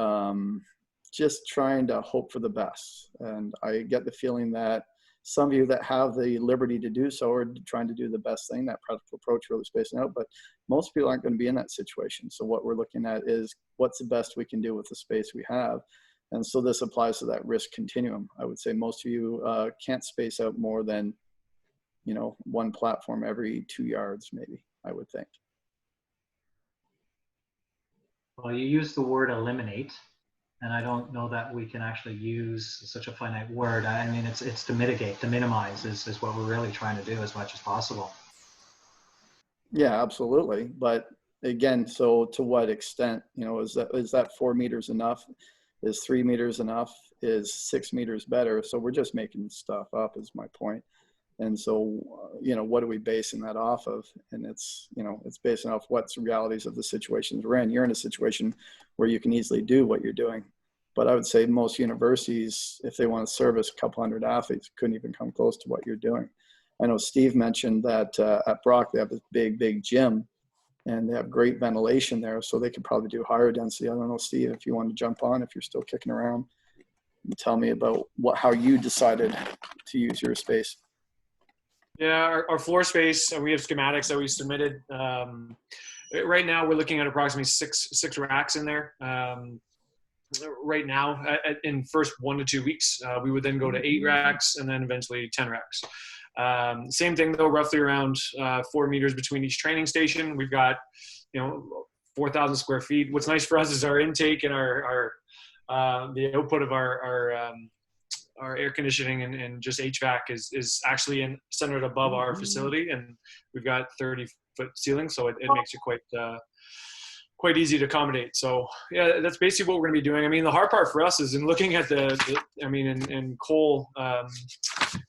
just trying to hope for the best? And I get the feeling that some of you that have the liberty to do so are trying to do the best thing, that practical approach, really spacing out, but most people aren't going to be in that situation. So what we're looking at is what's the best we can do with the space we have. And so this applies to that risk continuum. I would say most of you can't space out more than, 1 platform every 2 yards, maybe, I would think. Well, you use the word eliminate, and I don't know that we can actually use such a finite word. I mean, it's to mitigate, to minimize is what we're really trying to do as much as possible. Yeah, absolutely. But again, so to what extent, you know, is that 4 meters enough? Is 3 meters enough? Is 6 meters better? So we're just making stuff up is my point. And so, you know, what are we basing that off of? And it's, you know, it's based off what's the realities of the situations we're in. You're in a situation where you can easily do what you're doing. But I would say most universities, if they want to service a couple hundred athletes, couldn't even come close to what you're doing. I know Steve mentioned that at Brock, they have this big gym and they have great ventilation there. So they could probably do higher density. I don't know, Steve, if you want to jump on, if you're still kicking around, and tell me about how you decided to use your space. Yeah, our floor space, we have schematics that we submitted. Right now, we're looking at approximately six racks in there. Right now, in first 1 to 2 weeks, we would then go to 8 racks and then eventually 10 racks. Same thing though, roughly around 4 meters between each training station. We've got, 4,000 square feet. What's nice for us is our intake and the output of our air conditioning and just HVAC is actually centered above our facility, and we've got 30-foot ceiling, so it makes it quite easy to accommodate. So yeah, that's basically what we're going to be doing. I mean, the hard part for us is in looking at and Cole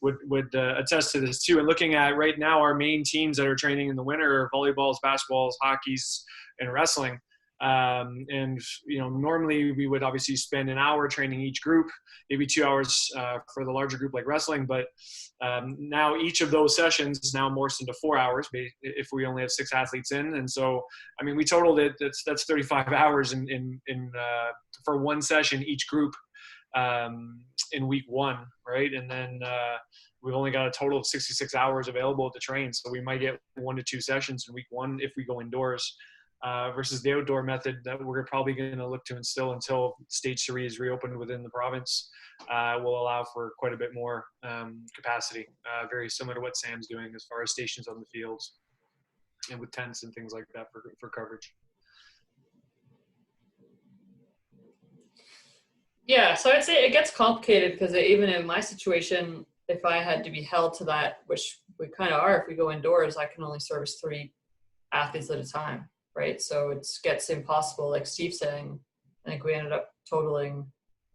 would attest to this too. And looking at right now, our main teams that are training in the winter are volleyballs, basketballs, hockeys, and wrestling. Normally we would obviously spend an hour training each group, maybe 2 hours for the larger group like wrestling. But now each of those sessions is now morphed into 4 hours if we only have 6 athletes in. And so, I mean, we totaled it. That's 35 hours in for one session each group in week 1, right? And then we've only got a total of 66 hours available to train. So we might get 1 to 2 sessions in week 1 if we go indoors. Versus the outdoor method that we're probably going to look to instill until stage 3 is reopened within the province, will allow for quite a bit more capacity, very similar to what Sam's doing as far as stations on the fields and with tents and things like that for coverage. Yeah, so I'd say it gets complicated because even in my situation, if I had to be held to that, which we kind of are if we go indoors, I can only service 3 athletes at a time. Right, so it gets impossible. Like Steve saying, I think we ended up totaling,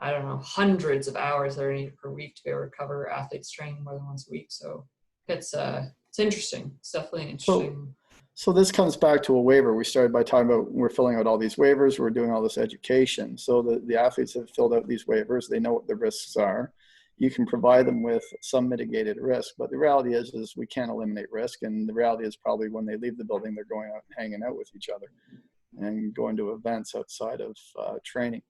I don't know, hundreds of hours that are needed per week to be able to cover athletes training more than once a week. So it's interesting. It's definitely interesting. So this comes back to a waiver. We started by talking about we're filling out all these waivers. We're doing all this education. So the athletes have filled out these waivers. They know what the risks are. You can provide them with some mitigated risk, but the reality is we can't eliminate risk. And the reality is probably when they leave the building, they're going out and hanging out with each other and going to events outside of training.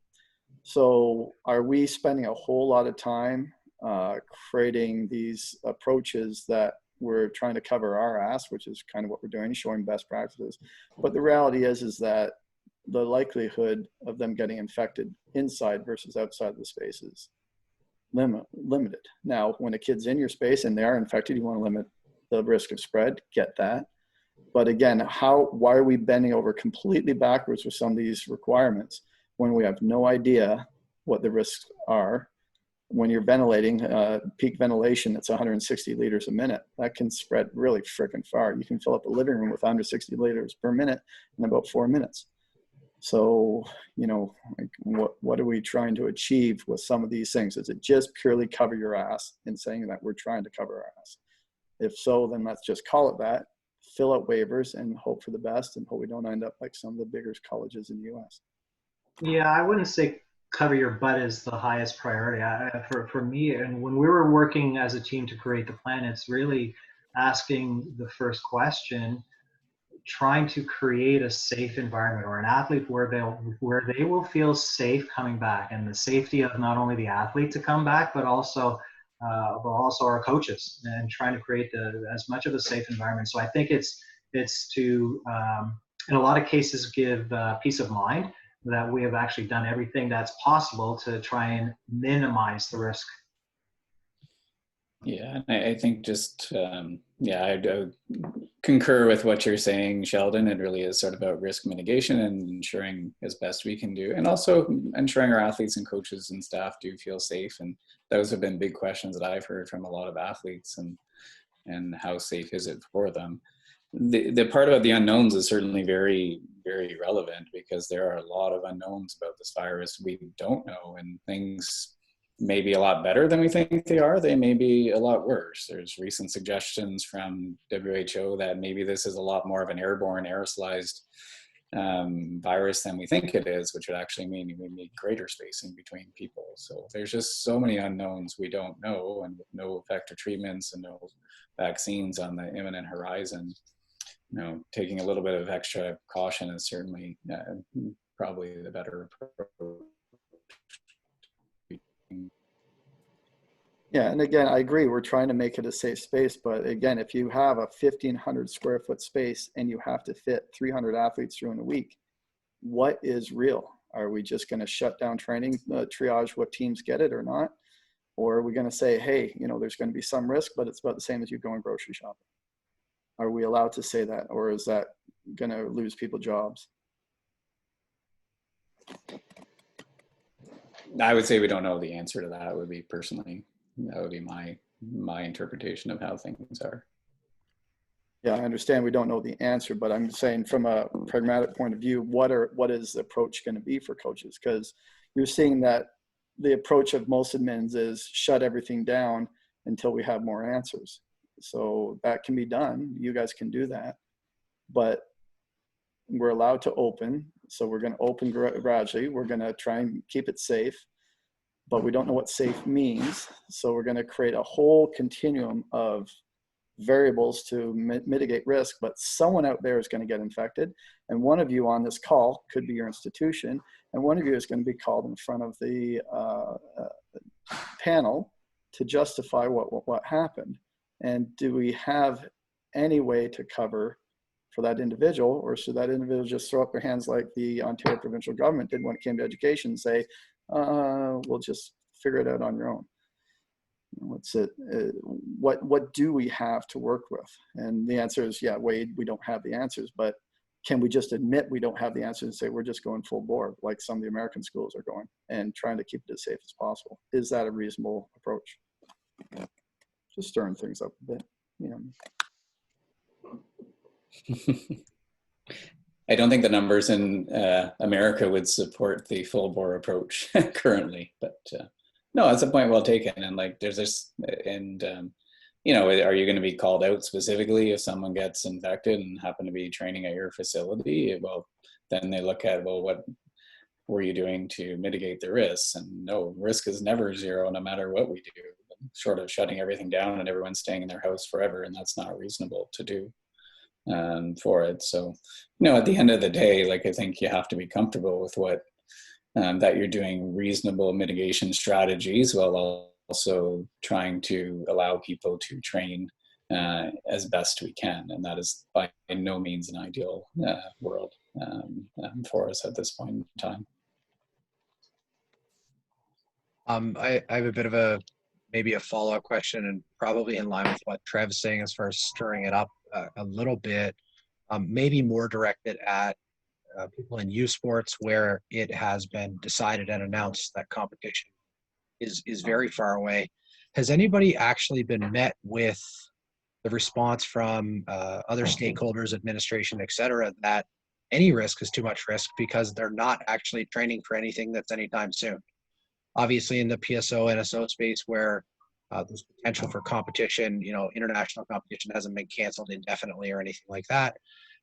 So are we spending a whole lot of time creating these approaches that we're trying to cover our ass, which is kind of what we're doing, showing best practices. But the reality is that the likelihood of them getting infected inside versus outside the spaces limited. Now, when a kid's in your space and they are infected, you want to limit the risk of spread, get that. But again, why are we bending over completely backwards with some of these requirements when we have no idea what the risks are? When you're ventilating, peak ventilation, it's 160 liters a minute. That can spread really freaking far. You can fill up a living room with 160 liters per minute in about 4 minutes. So, what are we trying to achieve with some of these things? Is it just purely cover your ass in saying that we're trying to cover our ass? If so, then let's just call it that, fill out waivers and hope for the best and hope we don't end up like some of the bigger colleges in the US. Yeah, I wouldn't say cover your butt is the highest priority. For me, and when we were working as a team to create the plan, it's really asking the first question, trying to create a safe environment or an athlete where they will feel safe coming back, and the safety of not only the athlete to come back, but also our coaches, and trying to create as much of a safe environment. So I think it's to in a lot of cases give peace of mind that we have actually done everything that's possible to try and minimize the risk. Yeah, I think just, yeah, I concur with what you're saying, Sheldon. It really is sort of about risk mitigation and ensuring as best we can do, and also ensuring our athletes and coaches and staff do feel safe. And those have been big questions that I've heard from a lot of athletes, and how safe is it for them? The part about the unknowns is certainly very, very relevant, because there are a lot of unknowns about this virus we don't know, and things may be a lot better than we think they are. They may be a lot worse. There's recent suggestions from WHO that maybe this is a lot more of an airborne, aerosolized virus than we think it is, which would actually mean we need greater spacing between people. So there's just so many unknowns we don't know, and with no effective treatments and no vaccines on the imminent horizon, taking a little bit of extra caution is certainly probably the better approach. Yeah, and again, I agree. We're trying to make it a safe space, but again, if you have a 1,500 square foot space and you have to fit 300 athletes through in a week, what is real? Are we just going to shut down training, triage what teams get it or not? Or are we going to say, hey, there's going to be some risk, but it's about the same as you going grocery shopping? Are we allowed to say that, or is that going to lose people jobs? I would say we don't know the answer to that. Would be my interpretation of how things are. Yeah, I understand we don't know the answer, but I'm saying from a pragmatic point of view, what is the approach going to be for coaches? Because you're seeing that the approach of most admins is shut everything down until we have more answers. So that can be done. You guys can do that, but we're allowed to open. So we're going to open gradually. We're going to try and keep it safe, but we don't know what safe means. So we're going to create a whole continuum of variables to mitigate risk, but someone out there is going to get infected. And one of you on this call could be your institution, and one of you is going to be called in front of the panel to justify what happened. And do we have any way to cover for that individual, or should that individual just throw up their hands like the Ontario provincial government did when it came to education and say, we'll just figure it out on your own? What's it? What do we have to work with? And the answer is, yeah, Wade, we don't have the answers, but can we just admit we don't have the answers and say we're just going full bore like some of the American schools are going and trying to keep it as safe as possible? Is that a reasonable approach? Just stirring things up a bit. I don't think the numbers in America would support the full bore approach currently, but no, that's a point well taken. And like, there's this, and are you going to be called out specifically if someone gets infected and happen to be training at your facility? Well, then they look at, well, what were you doing to mitigate the risks? And no, risk is never zero, no matter what we do, short of shutting everything down and everyone staying in their house forever. And that's not reasonable to do for it. So, at the end of the day, like, I think you have to be comfortable with what, that you're doing reasonable mitigation strategies while also trying to allow people to train as best we can. And that is by no means an ideal world for us at this point in time. I have a bit of maybe a follow-up question, and probably in line with what Trev's saying as far as stirring it up a little bit, maybe more directed at people in youth sports where it has been decided and announced that competition is very far away. Has anybody actually been met with the response from other stakeholders, administration, et cetera, that any risk is too much risk because they're not actually training for anything that's anytime soon? Obviously in the PSO, NSO space where there's potential for competition, international competition hasn't been canceled indefinitely or anything like that.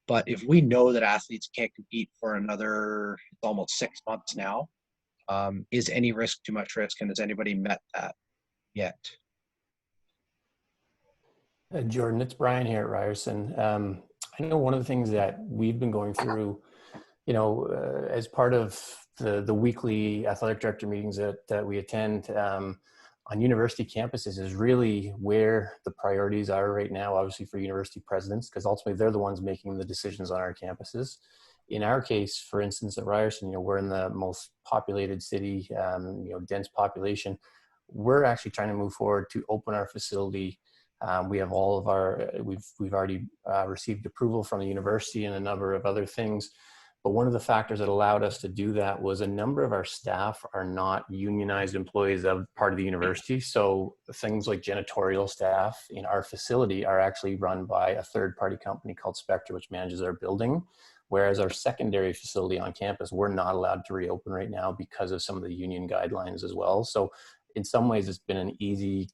But if we know that athletes can't compete for another almost 6 months now, is any risk too much risk? And has anybody met that yet? Jordan, it's Brian here at Ryerson. I know one of the things that we've been going through, as part of the weekly athletic director meetings that we attend on university campuses is really where the priorities are right now, obviously for university presidents, because ultimately they're the ones making the decisions on our campuses. In our case, for instance, at Ryerson, we're in the most populated city, dense population. we're actually trying to move forward to open our facility. We have all of our, we've already received approval from the university and a number of other things. But one of the factors that allowed us to do that was a number of our staff are not unionized employees of part of the university. So things like janitorial staff in our facility are actually run by a third-party company called Spectre, which manages our building. Whereas our secondary facility on campus, we're not allowed to reopen right now because of some of the union guidelines as well. So in some ways, it's been an easy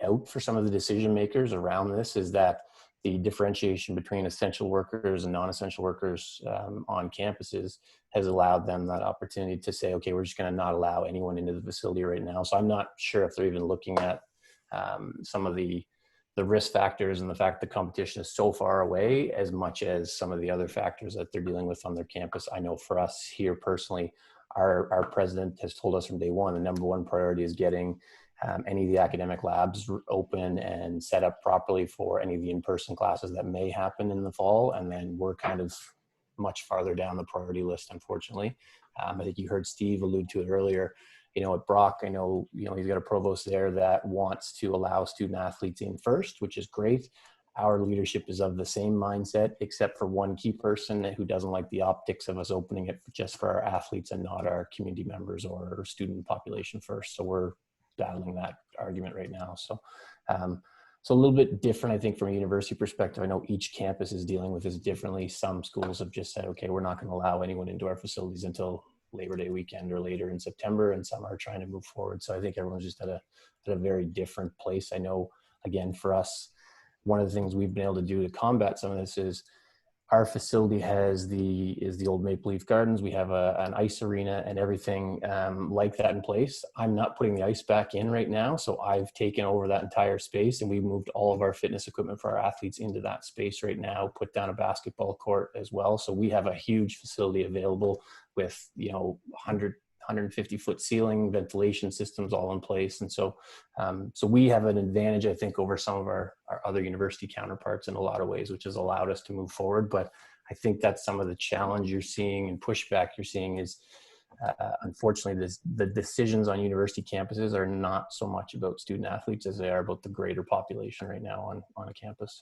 out for some of the decision makers around this, is that the differentiation between essential workers and non-essential workers on campuses has allowed them that opportunity to say, okay, we're just going to not allow anyone into the facility right now. So I'm not sure if they're even looking at some of the risk factors and the fact the competition is so far away as much as some of the other factors that they're dealing with on their campus. I know for us here personally, our president has told us from day one, the number one priority is getting any of the academic labs open and set up properly for any of the in-person classes that may happen in the fall. And then we're kind of much farther down the priority list, unfortunately. I think you heard Steve allude to it earlier. At Brock, I know, he's got a provost there that wants to allow student athletes in first, which is great. Our leadership is of the same mindset, except for one key person who doesn't like the optics of us opening it just for our athletes and not our community members or student population first. So we're battling that argument right now. So so a little bit different, I think, from a university perspective. I know each campus is dealing with this differently. Some schools have just said, okay, we're not going to allow anyone into our facilities until Labor Day weekend or later in September, and some are trying to move forward. So I think everyone's just at a very different place. I know, again, for us, one of the things we've been able to do to combat some of this is our facility is the old Maple Leaf Gardens. We have an ice arena and everything like that in place. I'm not putting the ice back in right now, so I've taken over that entire space, and we've moved all of our fitness equipment for our athletes into that space right now, put down a basketball court as well. So we have a huge facility available with 150 foot ceiling, ventilation systems all in place. And so so we have an advantage, I think, over some of our other university counterparts in a lot of ways, which has allowed us to move forward. But I think that's some of the challenge you're seeing and pushback you're seeing is unfortunately the decisions on university campuses are not so much about student athletes as they are about the greater population right now on a campus.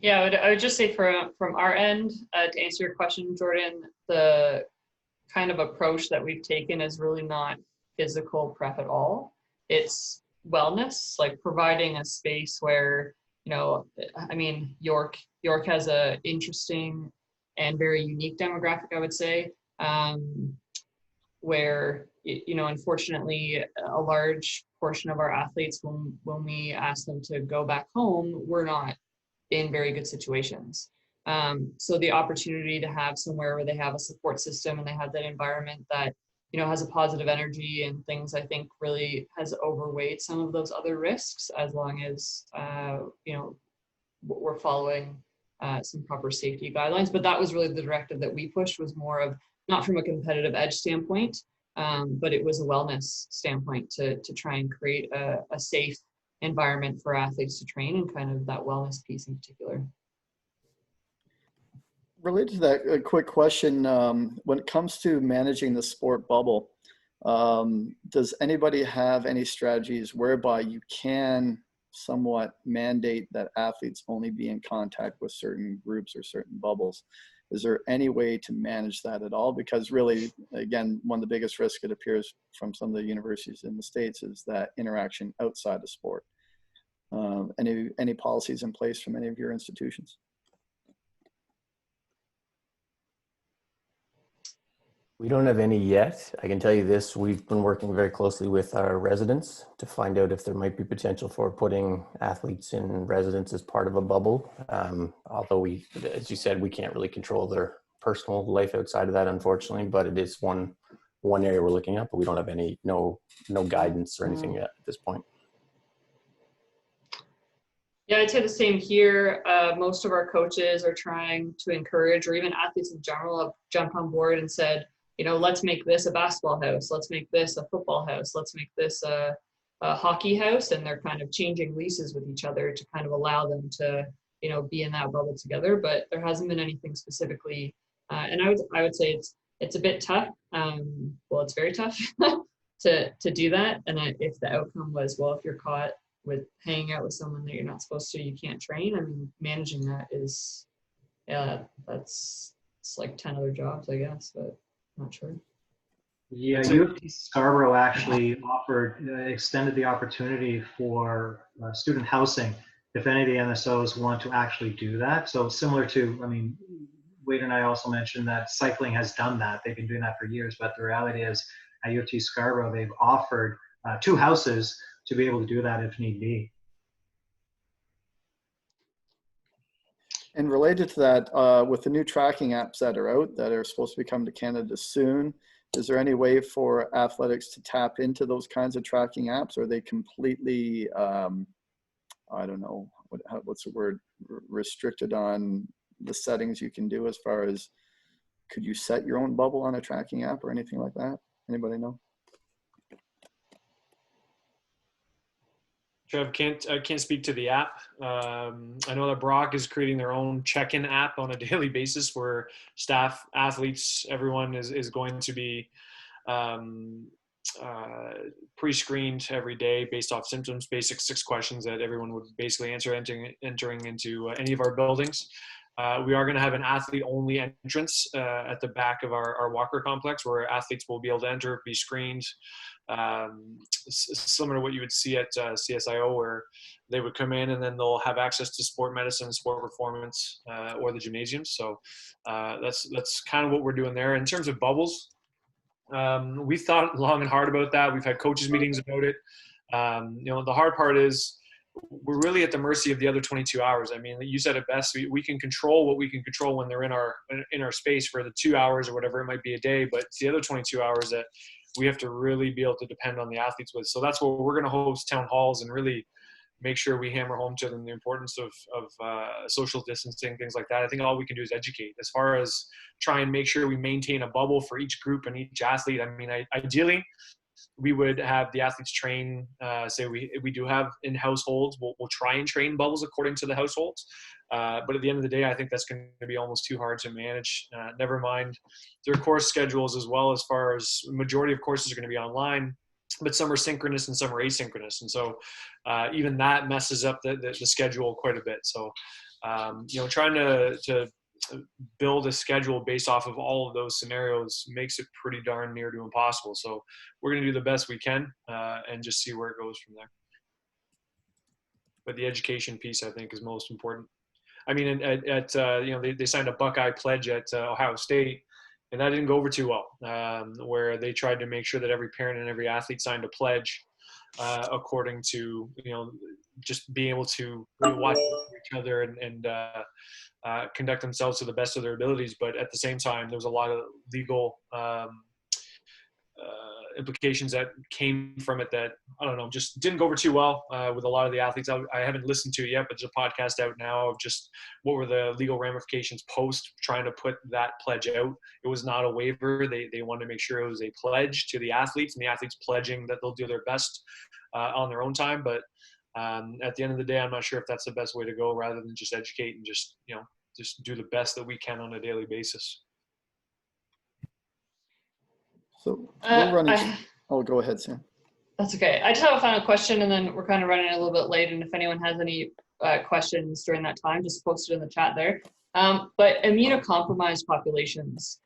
Yeah, I would just say from our end, to answer your question, Jordan, the kind of approach that we've taken is really not physical prep at all. It's wellness, like providing a space where, York has a interesting and very unique demographic, I would say, where, unfortunately, a large portion of our athletes, when we ask them to go back home, we're not in very good situations. So the opportunity to have somewhere where they have a support system and they have that environment that, has a positive energy and things, I think really has overweighed some of those other risks, as long as, we're following some proper safety guidelines. But that was really the directive that we pushed, was more of not from a competitive edge standpoint, but it was a wellness standpoint to try and create a safe environment for athletes to train, and kind of that wellness piece in particular. Related to that, a quick question. When it comes to managing the sport bubble, does anybody have any strategies whereby you can somewhat mandate that athletes only be in contact with certain groups or certain bubbles? Is there any way to manage that at all? Because really, again, one of the biggest risks, it appears from some of the universities in the States, is that interaction outside of sport. Any policies in place from any of your institutions? We don't have any yet. I can tell you this, we've been working very closely with our residents to find out if there might be potential for putting athletes in residence as part of a bubble. Although as you said, we can't really control their personal life outside of that, unfortunately, but it is one area we're looking at, but we don't have no guidance or anything yet at this point. Yeah, I'd say the same here. Most of our coaches are trying to encourage, or even athletes in general have jumped on board and said, let's make this a basketball house. Let's make this a football house. Let's make this a hockey house. And they're kind of changing leases with each other to kind of allow them to, be in that bubble together. But there hasn't been anything specifically And I would say it's a bit tough. Well, it's very tough to do that. And if the outcome was, well, if you're caught with hanging out with someone that you're not supposed to, you can't train. I mean, managing that is, it's like 10 other jobs, I guess, but I'm not sure. Yeah, U of T Scarborough actually extended the opportunity for student housing if any of the NSOs want to actually do that. So similar to, I mean, Wade and I also mentioned that cycling has done that. They've been doing that for years, but the reality is at U of T Scarborough, they've offered 2 houses to be able to do that if need be. And related to that, with the new tracking apps that are out that are supposed to be coming to Canada soon, is there any way for athletics to tap into those kinds of tracking apps? Or are they completely, I don't know, what's the word, restricted on the settings you can do as far as, could you set your own bubble on a tracking app or anything like that? Anybody know? Trev, I can't speak to the app. I know that Brock is creating their own check-in app on a daily basis where staff, athletes, everyone is going to be pre-screened every day based off symptoms, basic 6 questions that everyone would basically answer entering into any of our buildings. We are going to have an athlete-only entrance at the back of our Walker complex where athletes will be able to enter, be screened, similar to what you would see at CSIO, where they would come in and then they'll have access to sport medicine, sport performance, or the gymnasiums. So that's kind of what we're doing there. In terms of bubbles, we've thought long and hard about that. We've had coaches meetings about it. The hard part is we're really at the mercy of the other 22 hours. I mean, you said it best. We can control what we can control when they're in our space for the 2 hours or whatever it might be a day, but it's the other 22 hours that we have to really be able to depend on the athletes with. So that's what we're going to host town halls and really make sure we hammer home to them the importance of social distancing, things like that. I think all we can do is educate. As far as try and make sure we maintain a bubble for each group and each athlete, I mean, ideally, we would have the athletes train, say we do have in households, we'll try and train bubbles according to the households. But at the end of the day, I think that's going to be almost too hard to manage. Never mind their course schedules as well, as far as majority of courses are going to be online, but some are synchronous and some are asynchronous. And so even that messes up the schedule quite a bit. So, trying to build a schedule based off of all of those scenarios makes it pretty darn near to impossible. So we're going to do the best we can and just see where it goes from there. But the education piece, I think, is most important. I mean, they signed a Buckeye pledge at Ohio State, and that didn't go over too well, where they tried to make sure that every parent and every athlete signed a pledge according to, just being able to really watch each other and conduct themselves to the best of their abilities. But at the same time, there was a lot of legal implications that came from it that, I don't know, just didn't go over too well with a lot of the athletes. I haven't listened to it yet, but there's a podcast out now of just what were the legal ramifications post trying to put that pledge out. It was not a waiver. They wanted to make sure it was a pledge to the athletes, and the athletes pledging that they'll do their best on their own time. But at the end of the day, I'm not sure if that's the best way to go, rather than just educate and just do the best that we can on a daily basis. So we're running. Go ahead, Sam. That's okay. I just have a final question, and then we're kind of running a little bit late. And if anyone has any questions during that time, just post it in the chat there. But immunocompromised populations,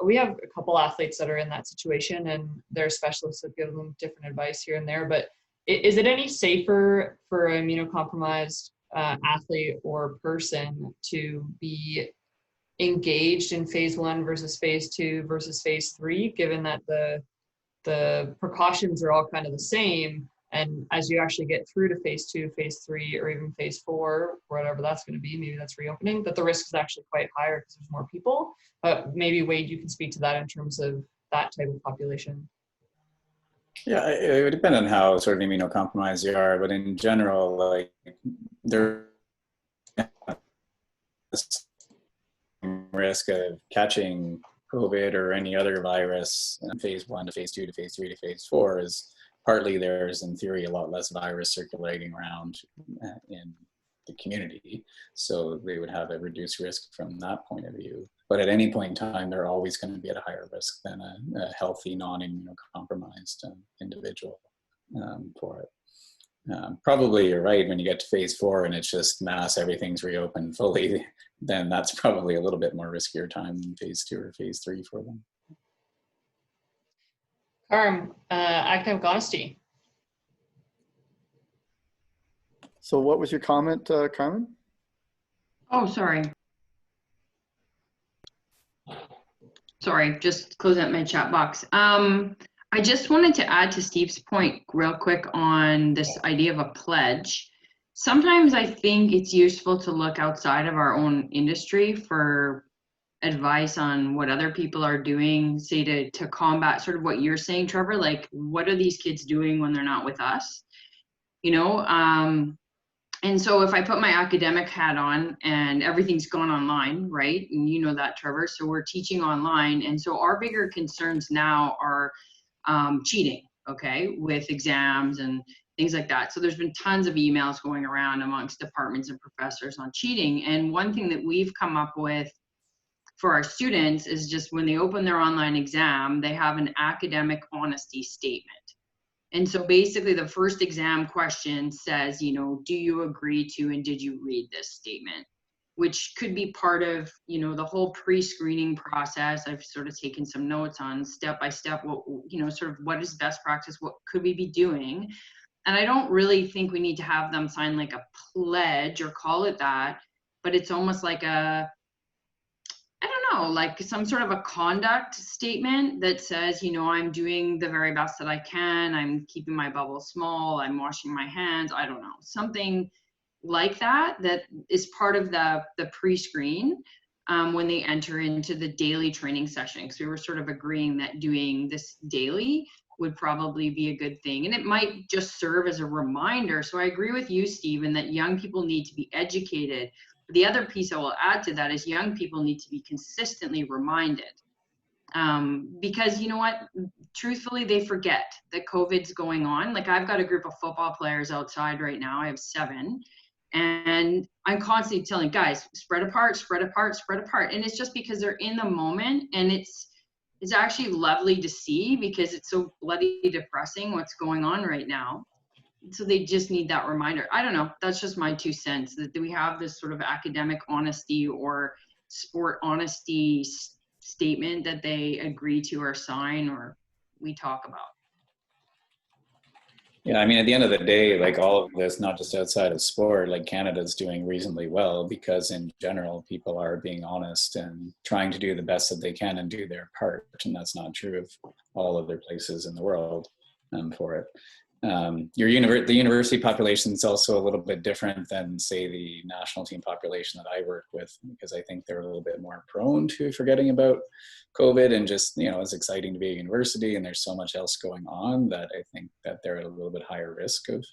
we have a couple athletes that are in that situation, and their specialists have given them different advice here and there. But is it any safer for an immunocompromised athlete or person to be engaged in phase 1 versus phase 2 versus phase 3, given that the precautions are all kind of the same, and as you actually get through to phase 2, phase 3, or even phase 4, whatever that's going to be, maybe that's reopening, that the risk is actually quite higher because there's more people. But maybe Wade, you can speak to that in terms of that type of population. Yeah, it would depend on how sort of immunocompromised you are, but in general, like there risk of catching COVID or any other virus in phase 1 to phase 2 to phase 3 to phase 4 is partly there's in theory a lot less virus circulating around in the community. So they would have a reduced risk from that point of view. But at any point in time, they're always going to be at a higher risk than a healthy, non-immunocompromised individual for it. Probably you're right, when you get to phase 4 and it's just mass, everything's reopened fully, then that's probably a little bit more riskier time than phase 2 or phase 3 for them. Carm, academic honesty. So what was your comment, Carmen? Oh, sorry. Sorry, just closing up my chat box. I just wanted to add to Steve's point real quick on this idea of a pledge. Sometimes I think it's useful to look outside of our own industry for advice on what other people are doing, say to combat sort of what you're saying, Trevor, like what are these kids doing when they're not with us? You know, and so if I put my academic hat on and everything's gone online, right? And you know that, Trevor, so we're teaching online. And so our bigger concerns now are cheating, okay, with exams and things like that. So there's been tons of emails going around amongst departments and professors on cheating. And one thing that we've come up with for our students is just when they open their online exam, they have an academic honesty statement. And so basically the first exam question says, you know, do you agree to and did you read this statement? Which could be part of, you know, the whole pre-screening process. I've sort of taken some notes on step by step, what, you know, sort of what is best practice, what could we be doing? And I don't really think we need to have them sign like a pledge or call it that, but it's almost like a, I don't know, like some sort of a conduct statement that says, you know, I'm doing the very best that I can. I'm keeping my bubble small. I'm washing my hands. I don't know, something like that, that is part of the pre-screen when they enter into the daily training session. Because we were sort of agreeing that doing this daily would probably be a good thing. And it might just serve as a reminder. So I agree with you, Stephen, that young people need to be educated. The other piece I will add to that is young people need to be consistently reminded. Because you know what, truthfully, they forget that COVID's going on. Like I've got a group of football players outside right now. I have 7. And I'm constantly telling guys, spread apart, spread apart, spread apart. And it's just because they're in the moment, and it's actually lovely to see because it's so bloody depressing what's going on right now. So they just need that reminder. I don't know. That's just my 2 cents, that we have this sort of academic honesty or sport honesty statement that they agree to or sign or we talk about. Yeah, I mean, at the end of the day, like all of this, not just outside of sport, like Canada's doing reasonably well because in general, people are being honest and trying to do the best that they can and do their part. And that's not true of all other places in the world for it. The university population is also a little bit different than, say, the national team population that I work with, because I think they're a little bit more prone to forgetting about COVID, and just, you know, it's exciting to be a university and there's so much else going on that I think that they're at a little bit higher risk of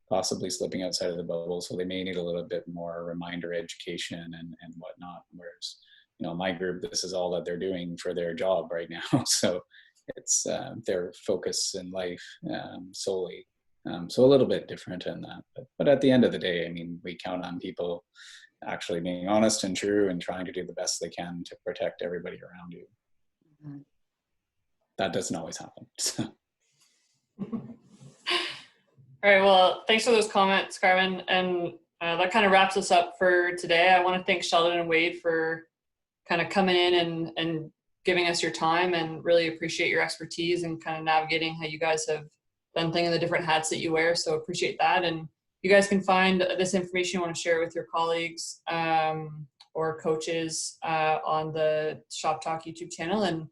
possibly slipping outside of the bubble. So they may need a little bit more reminder education and whatnot. Whereas, you know, my group, this is all that they're doing for their job right now. So it's their focus in life solely. So a little bit different in that. But at the end of the day, I mean, we count on people actually being honest and true and trying to do the best they can to protect everybody around you. Mm-hmm. That doesn't always happen. All right, well, thanks for those comments, Carmen. And that kind of wraps us up for today. I want to thank Sheldon and Wade for kind of coming in and giving us your time, and really appreciate your expertise and kind of navigating how you guys have done things in the different hats that you wear. So appreciate that. And you guys can find this information you want to share with your colleagues or coaches on the Shop Talk YouTube channel. And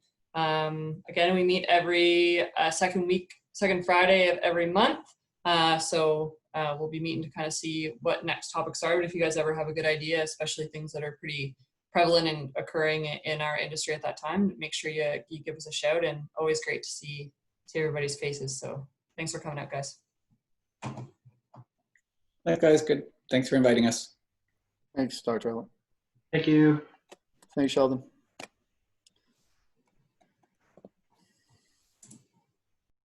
again, we meet every second Friday of every month. So we'll be meeting to kind of see what next topics are. But if you guys ever have a good idea, especially things that are pretty prevalent and occurring in our industry at that time, make sure you give us a shout. And always great to see everybody's faces. So thanks for coming out, guys. That guy's good. Thanks for inviting us. Thanks, Dr. Allen. Thank you. Thanks, Sheldon.